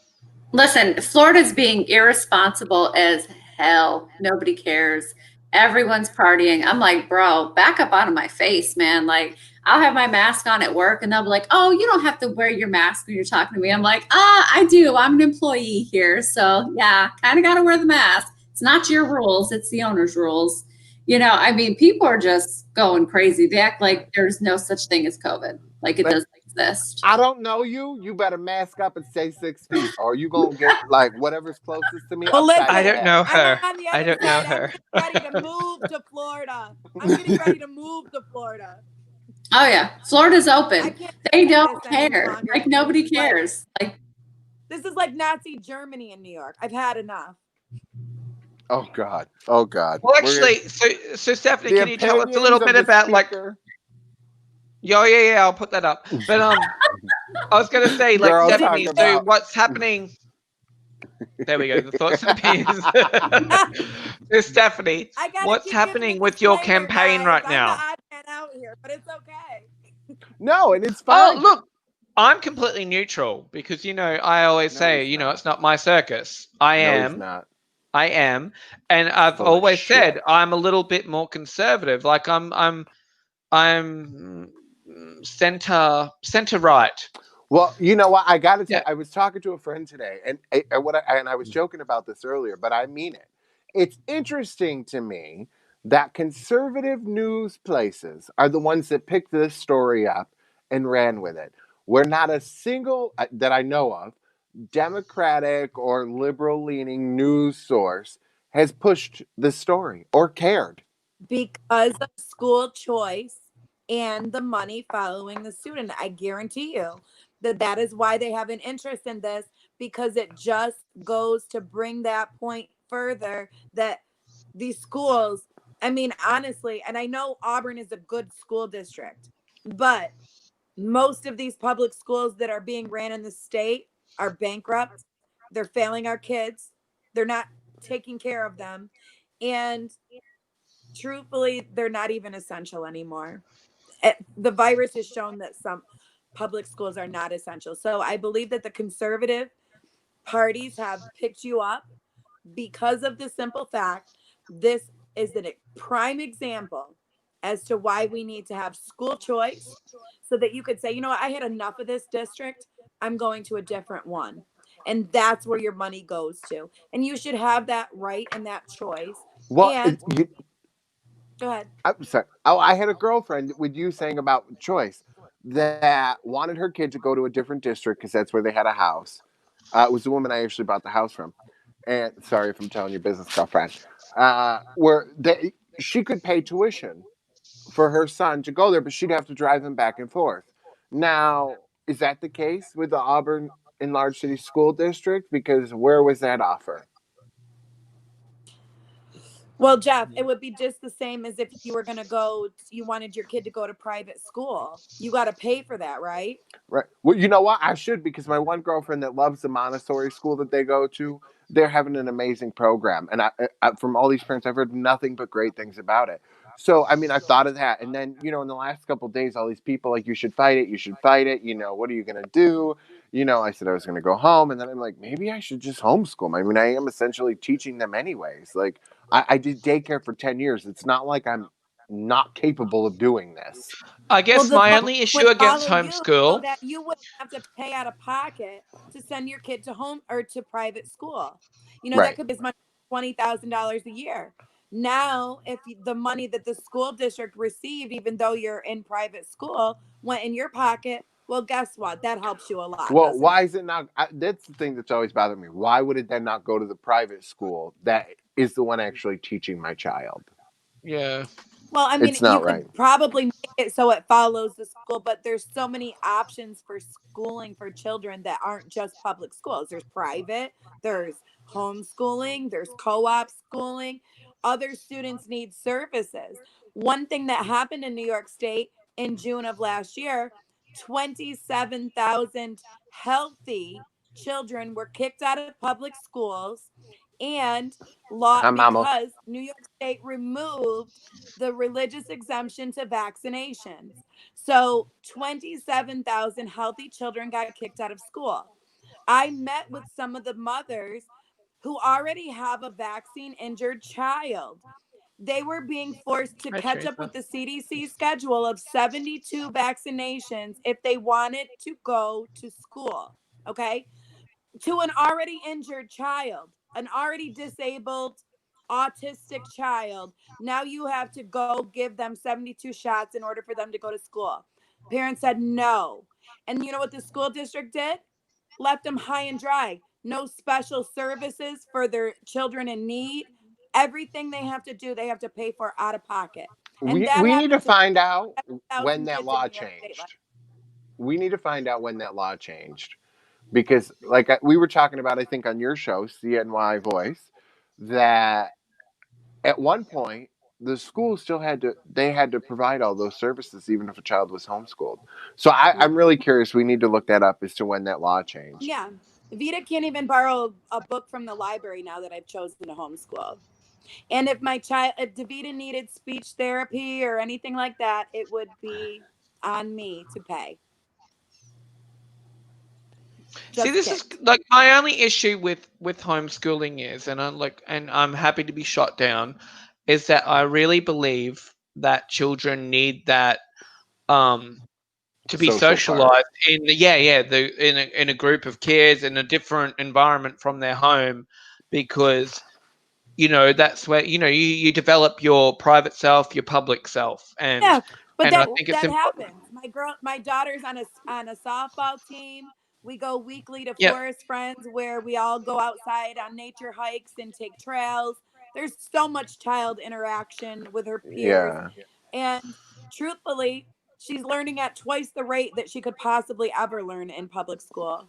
Listen, Florida's being irresponsible as hell. Nobody cares. Everyone's partying. I'm like, bro, back up out of my face, man. Like, I'll have my mask on at work and they'll be like, oh, you don't have to wear your mask when you're talking to me. I'm like, I do. I'm an employee here. So, yeah, kind of got to wear the mask. It's not your rules, it's the owner's rules. I mean, people are just going crazy. They act like there's no such thing as COVID, like it doesn't exist. I don't know you. You better mask up and stay 6 feet, or you gonna get like whatever's closest to me Well, upside listen, I your don't head. know I'm her. on the I other don't know side. her. I'm getting ready to move to Florida. I'm getting ready to move to Florida. Oh yeah, Florida's I open. can't They take don't this any care. longer. Like nobody cares. Like This is like Nazi Germany in New York. I've had enough. Oh God. Oh God. Well, actually, so Stephanie, the can you tell us a opinions little of bit the about like? speaker. Yeah, I'll put that up. But I was gonna say, like, Girl, Stephanie, talk so about. what's happening? There we go. The thoughts and opinions. So Stephanie, I gotta what's keep giving happening a with your disclaimer, campaign guys. right I'm the now? odd man out here, but it's okay. No, and it's Oh, fine. look, I'm completely neutral because I always No, say, he's not. it's not my circus. I No, he's am. not. I am, and I've Full of always said shit. I'm a little bit more conservative. Like I'm center right. Well, you know what? I got to tell Yeah. you, I was talking to a friend today, and I was joking about this earlier, but I mean it. It's interesting to me that conservative news places are the ones that picked this story up and ran with it. Where not a single that I know of Democratic or liberal leaning news source has pushed the story or cared. Because of school choice and the money following the student. I guarantee you that is why they have an interest in this, because it just goes to bring that point further that these schools, I mean, honestly, and I know Auburn is a good school district, but most of these public schools that are being ran in the state are bankrupt. They're failing our kids. They're not taking care of them. And truthfully, they're not even essential anymore. The virus has shown that some public schools are not essential. So I believe that the conservative parties have picked you up because of the simple fact this is a prime example as to why we need to have school choice so that you could say, you know what, I had enough of this district. I'm going to a different one. And that's where your money goes to. And you should have that right and that choice. Well, And go ahead. I'm sorry. Oh, I had a girlfriend with you saying about choice that wanted her kid to go to a different district because that's where they had a house. It was the woman I actually bought the house from. And sorry if I'm telling your business, girlfriend. She could pay tuition for her son to go there, but she'd have to drive him back and forth. Now, is that the case with the Auburn Enlarged City School District? Because where was that offer? Well, Jeff, it would be just the same as if you were going to go, you wanted your kid to go to private school. You got to pay for that, right? Right. Well, you know what? I should because my one girlfriend that loves the Montessori school that they go to, they're having an amazing program, and from all these parents, I've heard nothing but great things about it. So, I mean, I thought of that, and then in the last couple of days, all these people like, you should fight it, you should fight it. What are you gonna do? I said I was gonna go home, and then I'm like, maybe I should just homeschool them. I mean, I am essentially teaching them anyways. Like, I did daycare for 10 years. It's not like I'm not capable of doing this. I guess the my money only issue would against follow you so homeschool. that you wouldn't have to pay out of pocket to send your kid to home or to private school. That Right. could be as much as $20,000 a year. Now, if the money that the school district received, even though you're in private school, went in your pocket, Well, guess what? That helps you a lot, Well, doesn't why it? is it not? That's the thing that's always bothered me. Why would it then not go to the private school that is the one actually teaching my child? Yeah. Well, I mean, It's you not could right. probably make it so it follows the school, but there's so many options for schooling for children that aren't just public schools. There's private, there's homeschooling, there's co op schooling. Other students need services. One thing that happened in New York State in June of last year, 27,000 healthy children were kicked out of public schools and law Hi, mama. because New York State removed the religious exemption to vaccinations. So 27,000 healthy children got kicked out of school. I met with some of the mothers who already have a vaccine injured child. They were being forced to Hi, catch up Teresa. with the CDC schedule of 72 vaccinations if they wanted to go to school. Okay, to an already injured child, an already disabled autistic child. Now you have to go give them 72 shots in order for them to go to school. Parents said no. And you know what the school district did? Left them high and dry. No special services for their children in need. Everything they have to do, they have to pay for out of pocket. And that We need to happened to find out when 7,000 that kids in law New York State. changed. We need to find out when that law changed because, like we were talking about, I think on your show, CNY Voice, that at one point the school still had to provide all those services even if a child was homeschooled. So I'm really curious. We need to look that up as to when that law changed. Yeah. Vita can't even borrow a book from the library now that I've chosen to homeschool. And if Davita needed speech therapy or anything like that, it would be on me to pay. See, Just this is kidding. like my only issue with homeschooling is, and I'm happy to be shot down, is that I really believe that children need that um to be Social part. socialized in in a group of kids in a different environment from their home, because that's where you develop your private self, your public self, Yeah, but and I that think it's that important. happens. My daughter's on a softball team. We go weekly to Yep. Forest Friends where we all go outside on nature hikes and take trails. There's so much child interaction with her peers. Yeah. And truthfully, she's learning at twice the rate that she could possibly ever learn in public school.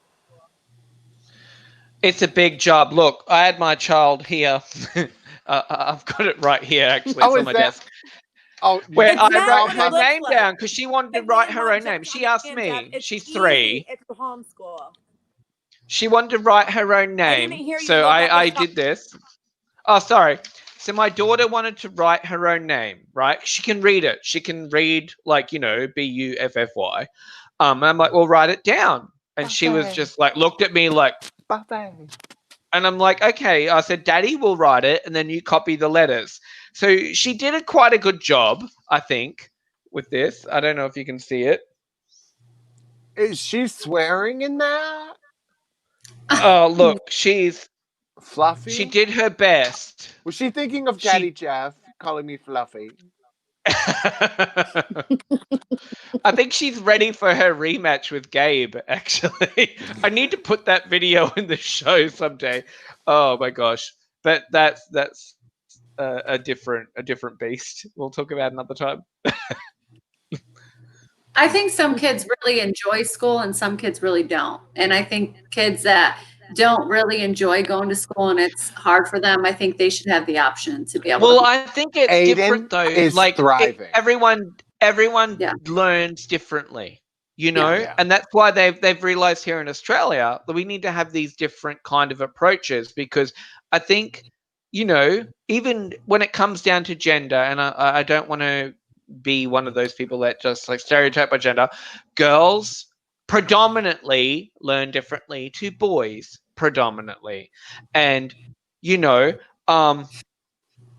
It's a big job. Look, I had my child here. I've got it right here, actually. Oh, It's on is my that? desk. Oh, Where It's I not wrote what her it mother. looks name like. down because she wanted to But write William her won't own just name. She asked understand, Jeff. me. It's She's easy 3. if you homeschool. She wanted to write her own I didn't name, hear you so look up a I song. did this. Oh, sorry. So my daughter wanted to write her own name, right? She can read it. She can read, like, Buffy. And I'm like, well, write it down. And she was Buffet. just like, looked at me like, Buffet. and I'm like, okay. I said, Daddy will write it, and then you copy the letters. So she did quite a good job, I think, with this. I don't know if you can see it. Is she swearing in that? Oh, look, she Fluffy? did her best. Was she thinking of Daddy She Jeff calling me Fluffy? I think she's ready for her rematch with Gabe, actually. I need to put that video in the show someday. Oh my gosh. But that's a different beast. We'll talk about another time. I think some kids really enjoy school and some kids really don't. And I think kids that don't really enjoy going to school and it's hard for them, I think they should have the option to be able to Well, home. I think it's Aiden different though. is Like thriving. everyone Yeah. learns differently, Yeah. Yeah. and that's why they've realized here in Australia that we need to have these different kind of approaches, because I think even when it comes down to gender, and I don't want to be one of those people that just like stereotype by gender, girls predominantly learn differently to boys predominantly, and you know um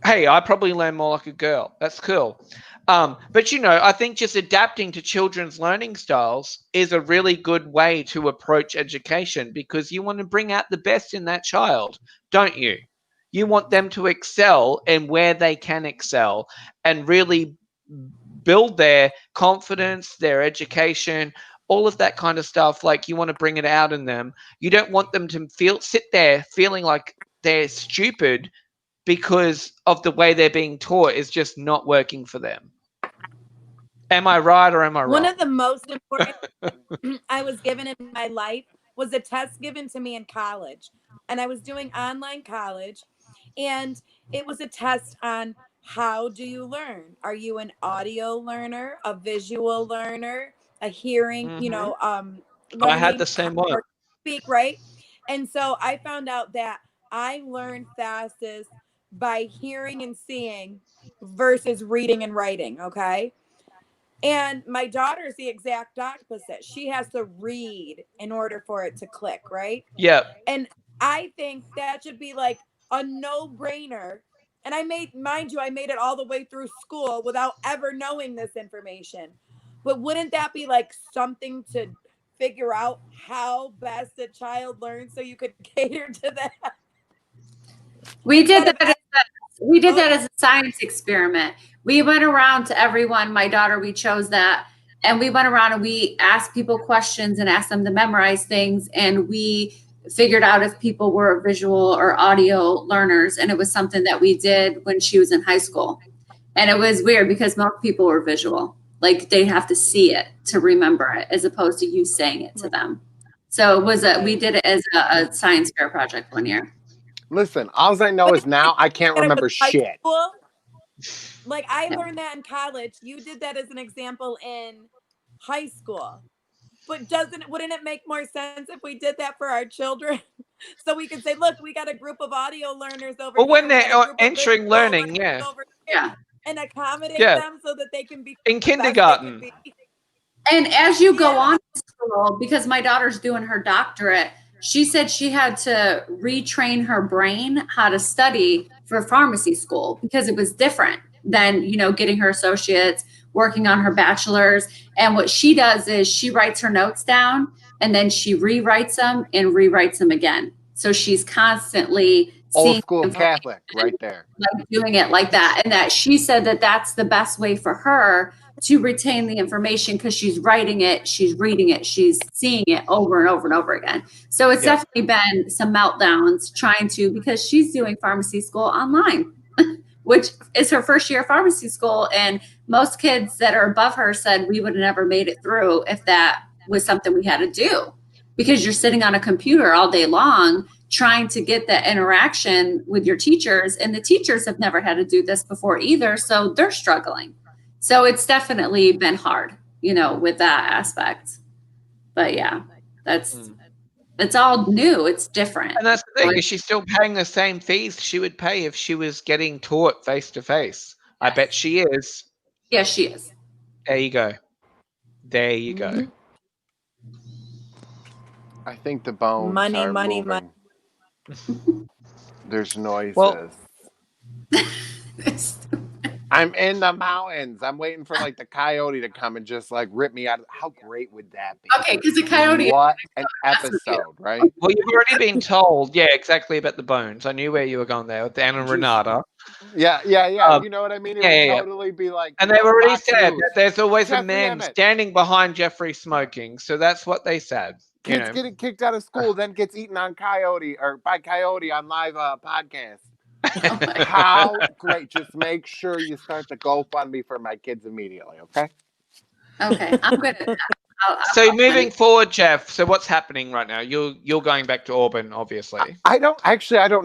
hey, I probably learn more like a girl. That's cool. But I think just adapting to children's learning styles is a really good way to approach education, because you want to bring out the best in that child, don't you? You want them to excel and where they can excel, and really build their confidence, their education all of that kind of stuff. Like, you want to bring it out in them. You don't want them to sit there feeling like they're stupid because of the way they're being taught is just not working for them. Am I right or am I One wrong? of the most important I was given in my life was a test given to me in college. And I was doing online college, and it was a test on how do you learn? Are you an audio learner, a visual learner, a hearing, I had learning the same one. or speak, right? And so I found out that I learned fastest by hearing and seeing versus reading and writing, okay? And my daughter's the exact opposite. She has to read in order for it to click, right? Yeah. And I think that should be like a no-brainer. And mind you, I made it all the way through school without ever knowing this information. But wouldn't that be like something to figure out how best a child learns so you could cater to that? We did Instead of that. We did that as a science experiment. We went around to everyone. My daughter, we chose that, and we went around and we asked people questions and asked them to memorize things, and we figured out if people were visual or audio learners. And it was something that we did when she was in high school. And it was weird because most people were visual, like they have to see it to remember it, as opposed to you saying it to them. So it was we did it as a science fair project one year. Listen, all I know is now I can't that it was remember high shit. school. Like I Yeah. learned that in college. You did that as an example in high school. But wouldn't it make more sense if we did that for our children? So we could say, look, we got a group of audio learners over Well, when here. We got a they're group of entering visual learning, learners yeah. over here, Yeah. and accommodate Yeah. them so that they can be In the best they can kindergarten. be. And as you go Yeah. on to school, because my daughter's doing her doctorate, she said she had to retrain her brain how to study for pharmacy school because it was different than, getting her associates, working on her bachelor's. And what she does is she writes her notes down and then she rewrites them and rewrites them again. So she's constantly Old seeing school Catholic right there. like doing it like that. And that she said that that's the best way for her to retain the information because she's writing it, she's reading it, she's seeing it over and over and over again. So it's Yeah. definitely been some meltdowns trying to, because she's doing pharmacy school online, which is her first year of pharmacy school. And most kids that are above her said we would have never made it through if that was something we had to do, because you're sitting on a computer all day long trying to get that interaction with your teachers, and the teachers have never had to do this before either, so they're struggling. So it's definitely been hard, with that aspect. But yeah, it's all new, it's different. And that's the thing, is she's still paying the same fees she would pay if she was getting taught face to face. I bet she is. Yes, she is. There you go. There you go. Mhm. I think the bones Money, are money, moving. There's noises. Well- I'm in the mountains. I'm waiting for like the coyote to come and just like rip me out. How great would that be? Okay, because the coyote. What an episode, right? Well, you've already been told, yeah, exactly about the bones. I knew where you were going there with Anna and Renata. Yeah. You know what I mean? It would totally be like. And they've already Fox said News. that there's always a Jeffrey man Emmett. standing behind Jeffrey smoking. So that's what they said. Kids getting kicked out of school, then gets eaten on coyote or by coyote on live podcast. How great! Just make sure you start the GoFundMe for my kids immediately, okay? Okay, I'm gonna. So moving forward, Jeff. So what's happening right now? You're going back to Auburn, obviously. I don't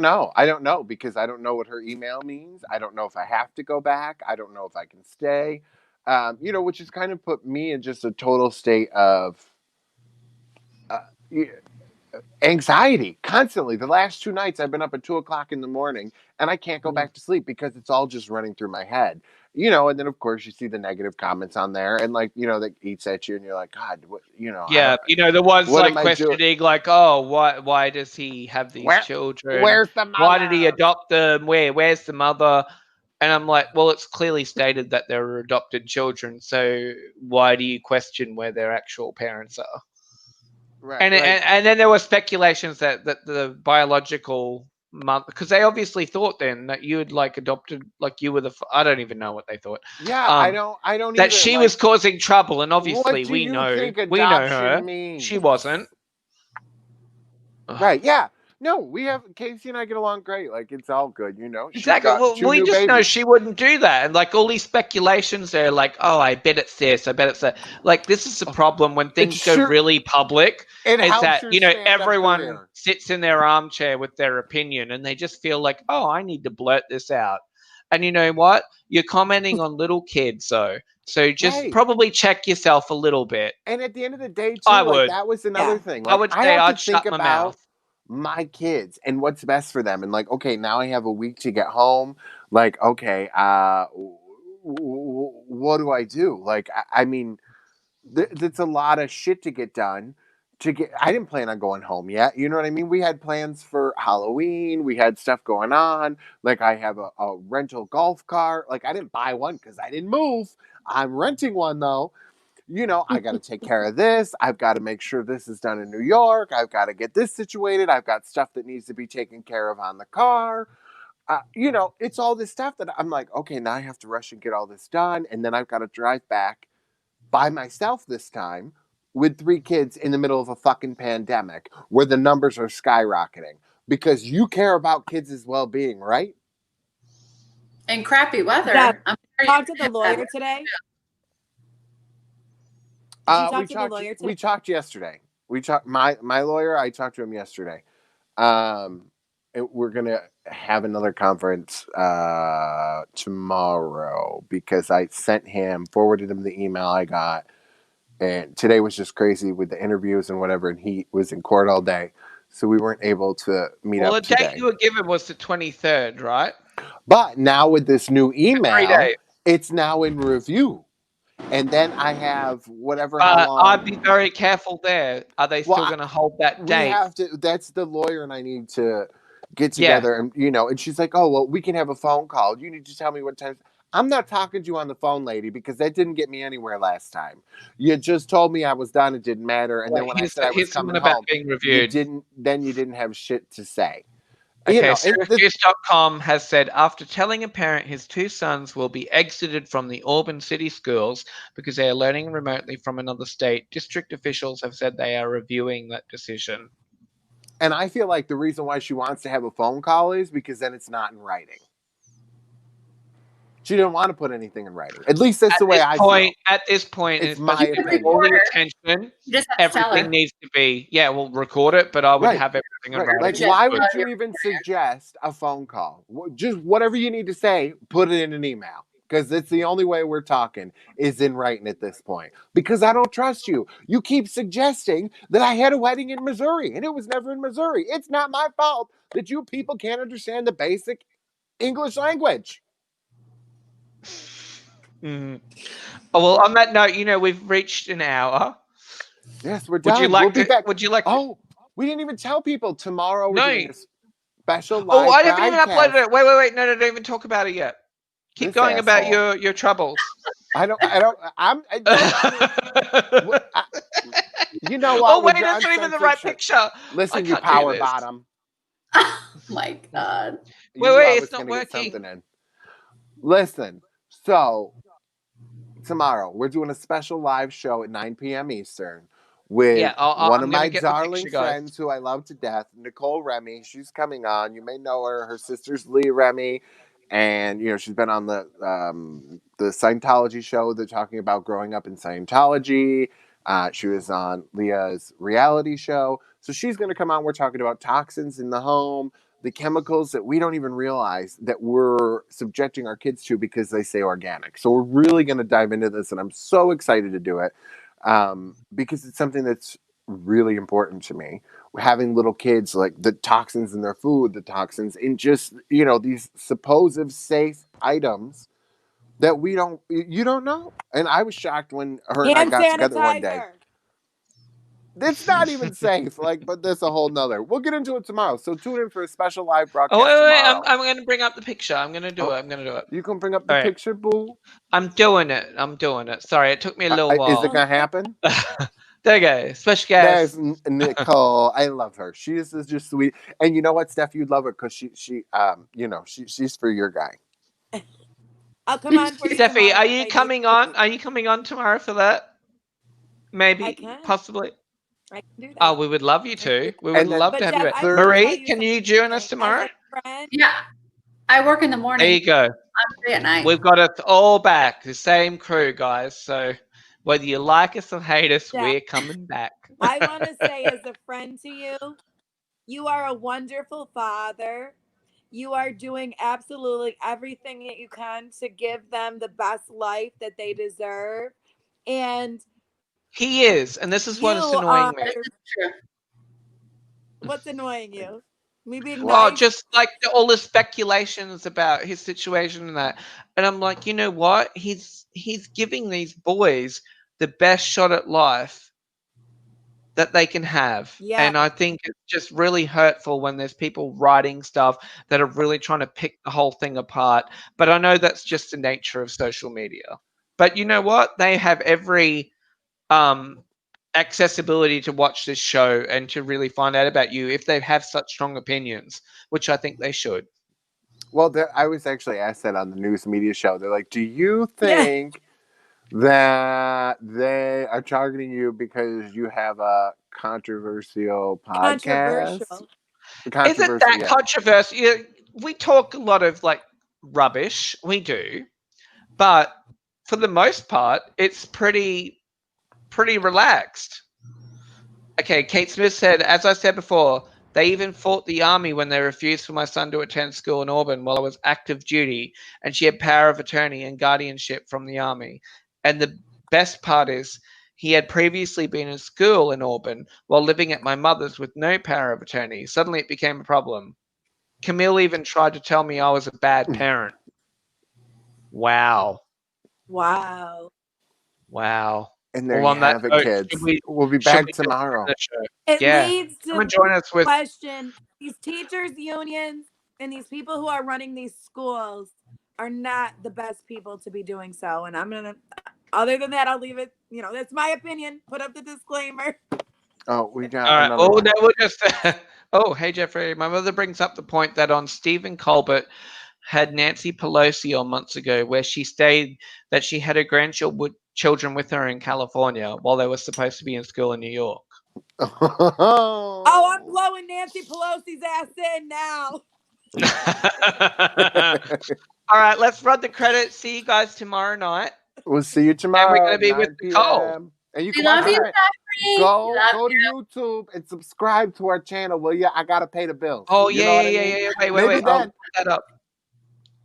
know. I don't know because I don't know what her email means. I don't know if I have to go back. I don't know if I can stay. Which has kind of put me in just a total state of anxiety constantly. The last 2 nights I've been up at 2:00 in the morning and I can't go back to sleep because it's all just running through my head. And then of course you see the negative comments on there and that eats at you and you're like, God, what, Yeah, the ones what like am I questioning, like, oh, why does he have these children? Where's the mother? Why did he adopt them? Where's the mother? And I'm like, well, it's clearly stated that they're adopted children, so why do you question where their actual parents are? Right. And then there were speculations that the biological month, because they obviously thought then that you had like adopted, like you were the. I don't even know what they thought. Yeah, I don't That either. she Like, was causing trouble, and what obviously do we you know think adoption means? she wasn't. Right? Yeah. No, we have Casey and I get along great. Like, it's all good, you know. She's Exactly. got Well, 2 we new just know babies. she wouldn't do that, and like all these speculations there, like, oh, I bet it's this, I bet it's that. Like, this is the problem when things go really public. It Is helps that your stand-up everyone career. sits in their armchair with their opinion, and they just feel like, oh, I need to blurt this out. And you know what? You're commenting on little kids, though, so just Right. probably check yourself a little bit. And at the end of the day, too, I like would. that was another Yeah. thing. I Like, would I say have to I'd think shut my about mouth. my kids and what's best for them. And like, okay, now I have a week to get home. Like, okay, what do I do? Like, I mean, that's a lot of shit to get done. I didn't plan on going home yet. You know what I mean? We had plans for Halloween. We had stuff going on. Like, I have a rental golf cart. Like, I didn't buy one because I didn't move. I'm renting one though. You know, I got to take care of this. I've got to make sure this is done in New York. I've got to get this situated. I've got stuff that needs to be taken care of on the car. You know, it's all this stuff that I'm like, okay, now I have to rush and get all this done. And then I've got to drive back by myself this time with 3 kids in the middle of a fucking pandemic where the numbers are skyrocketing because you care about kids' well-being, right? And crappy weather. Yeah. I'm Talk to the lawyer today. Did you talk to the lawyer today? We talked yesterday. We talked my lawyer. I talked to him yesterday. We're gonna have another conference tomorrow because I forwarded him the email I got, and today was just crazy with the interviews and whatever, and he was in court all day, so we weren't able to meet Well, up the today. date you were given was the 23rd, right? But now with this new email, 3 days. it's now in review. And then I have how long. I'd be very careful there. Are they still going to hold that date? We have to. That's the lawyer, and I need to get together. And and she's like, "Oh, well, we can have a phone call. You need to tell me what time." I'm not talking to you on the phone, lady, because that didn't get me anywhere last time. You just told me I was done. It didn't matter. And then when I said I was coming home, you didn't have shit to say. Okay, Syracuse.com has said, after telling a parent his 2 sons will be exited from the Auburn City Schools because they are learning remotely from another state, district officials have said they are reviewing that decision. And I feel like the reason why she wants to have a phone call is because then it's not in writing. She didn't want to put anything in writing. At least that's the way I feel. At this point, it's my opinion. All the attention, everything needs to be, we'll record it, but I would have everything in writing. Like, why would you even suggest a phone call? Just whatever you need to say, put it in an email. Because it's the only way we're talking is in writing at this point. Because I don't trust you. You keep suggesting that I had a wedding in Missouri, and it was never in Missouri. It's not my fault that you people can't understand the basic English language. Oh, well, on that note, we've reached an hour. Yes, we're done. We'll be back. Would you like? Oh, we didn't even tell people tomorrow. We're doing a special live. Oh, I haven't even uploaded it. Wait. No, don't even talk about it yet. Keep going about your troubles. I'm. You know what? Oh wait, that's not even the right picture. Listen, you power bottom. Oh my god. Wait, it's not working. Listen, so tomorrow we're doing a special live show at 9 p.m. Eastern with one of my darling friends who I love to death, Nicole Remy. She's coming on. You may know her. Her sister's Leah Remy, and she's been on the Scientology show. They're talking about growing up in Scientology. She was on Leah's reality show, so she's going to come on. We're talking about toxins in the home, the chemicals that we don't even realize that we're subjecting our kids to because they say organic. So we're really going to dive into this, and I'm so excited to do it because it's something that's really important to me. Having little kids, like the toxins in their food, the toxins in just, these supposed safe items that you don't know. And I was shocked when her and I got together one day. It's not even safe, but that's a whole nother. We'll get into it tomorrow. So tune in for a special live broadcast tomorrow. I'm going to bring up the picture. I'm going to do it. You can bring up the picture, boo. I'm doing it. Sorry, it took me a little while. Is it going to happen? There you go. Special There's guest. Nicole. I love her. She is just sweet. And you know what, Steph? You'd love her because she's for your guy. I'll come on for you Steffi, tomorrow are if you I need coming to. on? Are you coming on tomorrow for that? I Maybe, can. possibly. I can do that. Oh, we would love you I can do to. that. We would And then love But to have you Jeff, back. I want to tell Marie, you can you join us something. As tomorrow? a friend, Yeah, I work in the There morning. you go. I'm free at night. We've got it all back. The same crew, guys. So whether you like us or hate us, Jeff, we're coming back. I want to say as a friend to you, you are a wonderful father. You are doing absolutely everything that you can to give them the best life that they deserve. And He is, and this is you what is are, annoying me. True. what's annoying you? Me being Well, nice? just like all the speculations about his situation and that, and I'm like, you know what? He's giving these boys the best shot at life that they can have. Yeah. And I think it's just really hurtful when there's people writing stuff that are really trying to pick the whole thing apart. But I know that's just the nature of social media. But you know what? They have every accessibility to watch this show and to really find out about you if they have such strong opinions, which I think they should. well, I was actually asked that on the news media show. They're like, "Do you Yeah. think that they are targeting you because you have a controversial podcast?" Controversial. Isn't Controversial, that yeah. controversial? Yeah, we talk a lot of like rubbish, we do, but for the most part, it's pretty relaxed. Okay, Kate Smith said, as I said before, they even fought the army when they refused for my son to attend school in Auburn while I was active duty, and she had power of attorney and guardianship from the army. And the best part is, he had previously been in school in Auburn while living at my mother's with no power of attorney. Suddenly it became a problem. Camille even tried to tell me I was a bad parent. Wow. Wow. Wow. And there Well, you on that have it, note, kids. should we We'll be just back end tomorrow. the show? It Yeah. leads to Come and join us the with question. These teachers' unions and these people who are running these schools are not the best people to be doing so. And I'm going to, other than that, I'll leave it. You know, that's my opinion. Put up the disclaimer. Oh, we got All right. another Well, one. no, we'll just. Oh, hey, Jeffrey. My mother brings up the point that on Stephen Colbert had Nancy Pelosi on months ago, where she stated that she had her grandchildren with her in California while they were supposed to be in school in New York. Oh, I'm blowing Nancy Pelosi's ass in now. All right, let's run the credits. See you guys tomorrow night. We'll see you And we're tomorrow, going to be with 9 Nicole. p.m. And you We can watch love you, it. Jeffrey. Go Love to YouTube and subscribe to our channel, will you? I gotta pay the bills. Oh, You know what I mean? yeah. Wait. Maybe I'll then. put that up.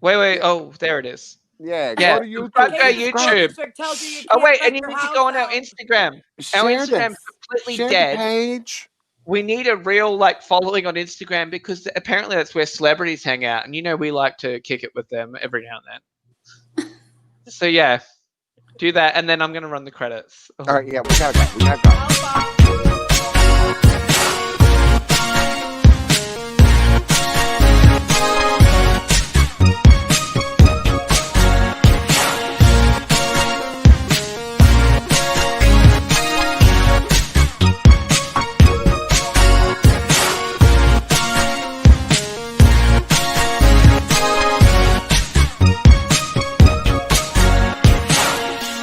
Wait. Yeah. Oh, there it is. Yeah, Yeah, go to subscribe YouTube. to our In case the school YouTube. district tells you you Oh, can't wait, and rent you your need to house go on our out. Instagram. Our Share Instagram's this. completely Share dead. the page. We need a real following on Instagram because apparently that's where celebrities hang out, and we like to kick it with them every now and then. So yeah, do that, and then I'm gonna run the credits. All right, yeah, we gotta go.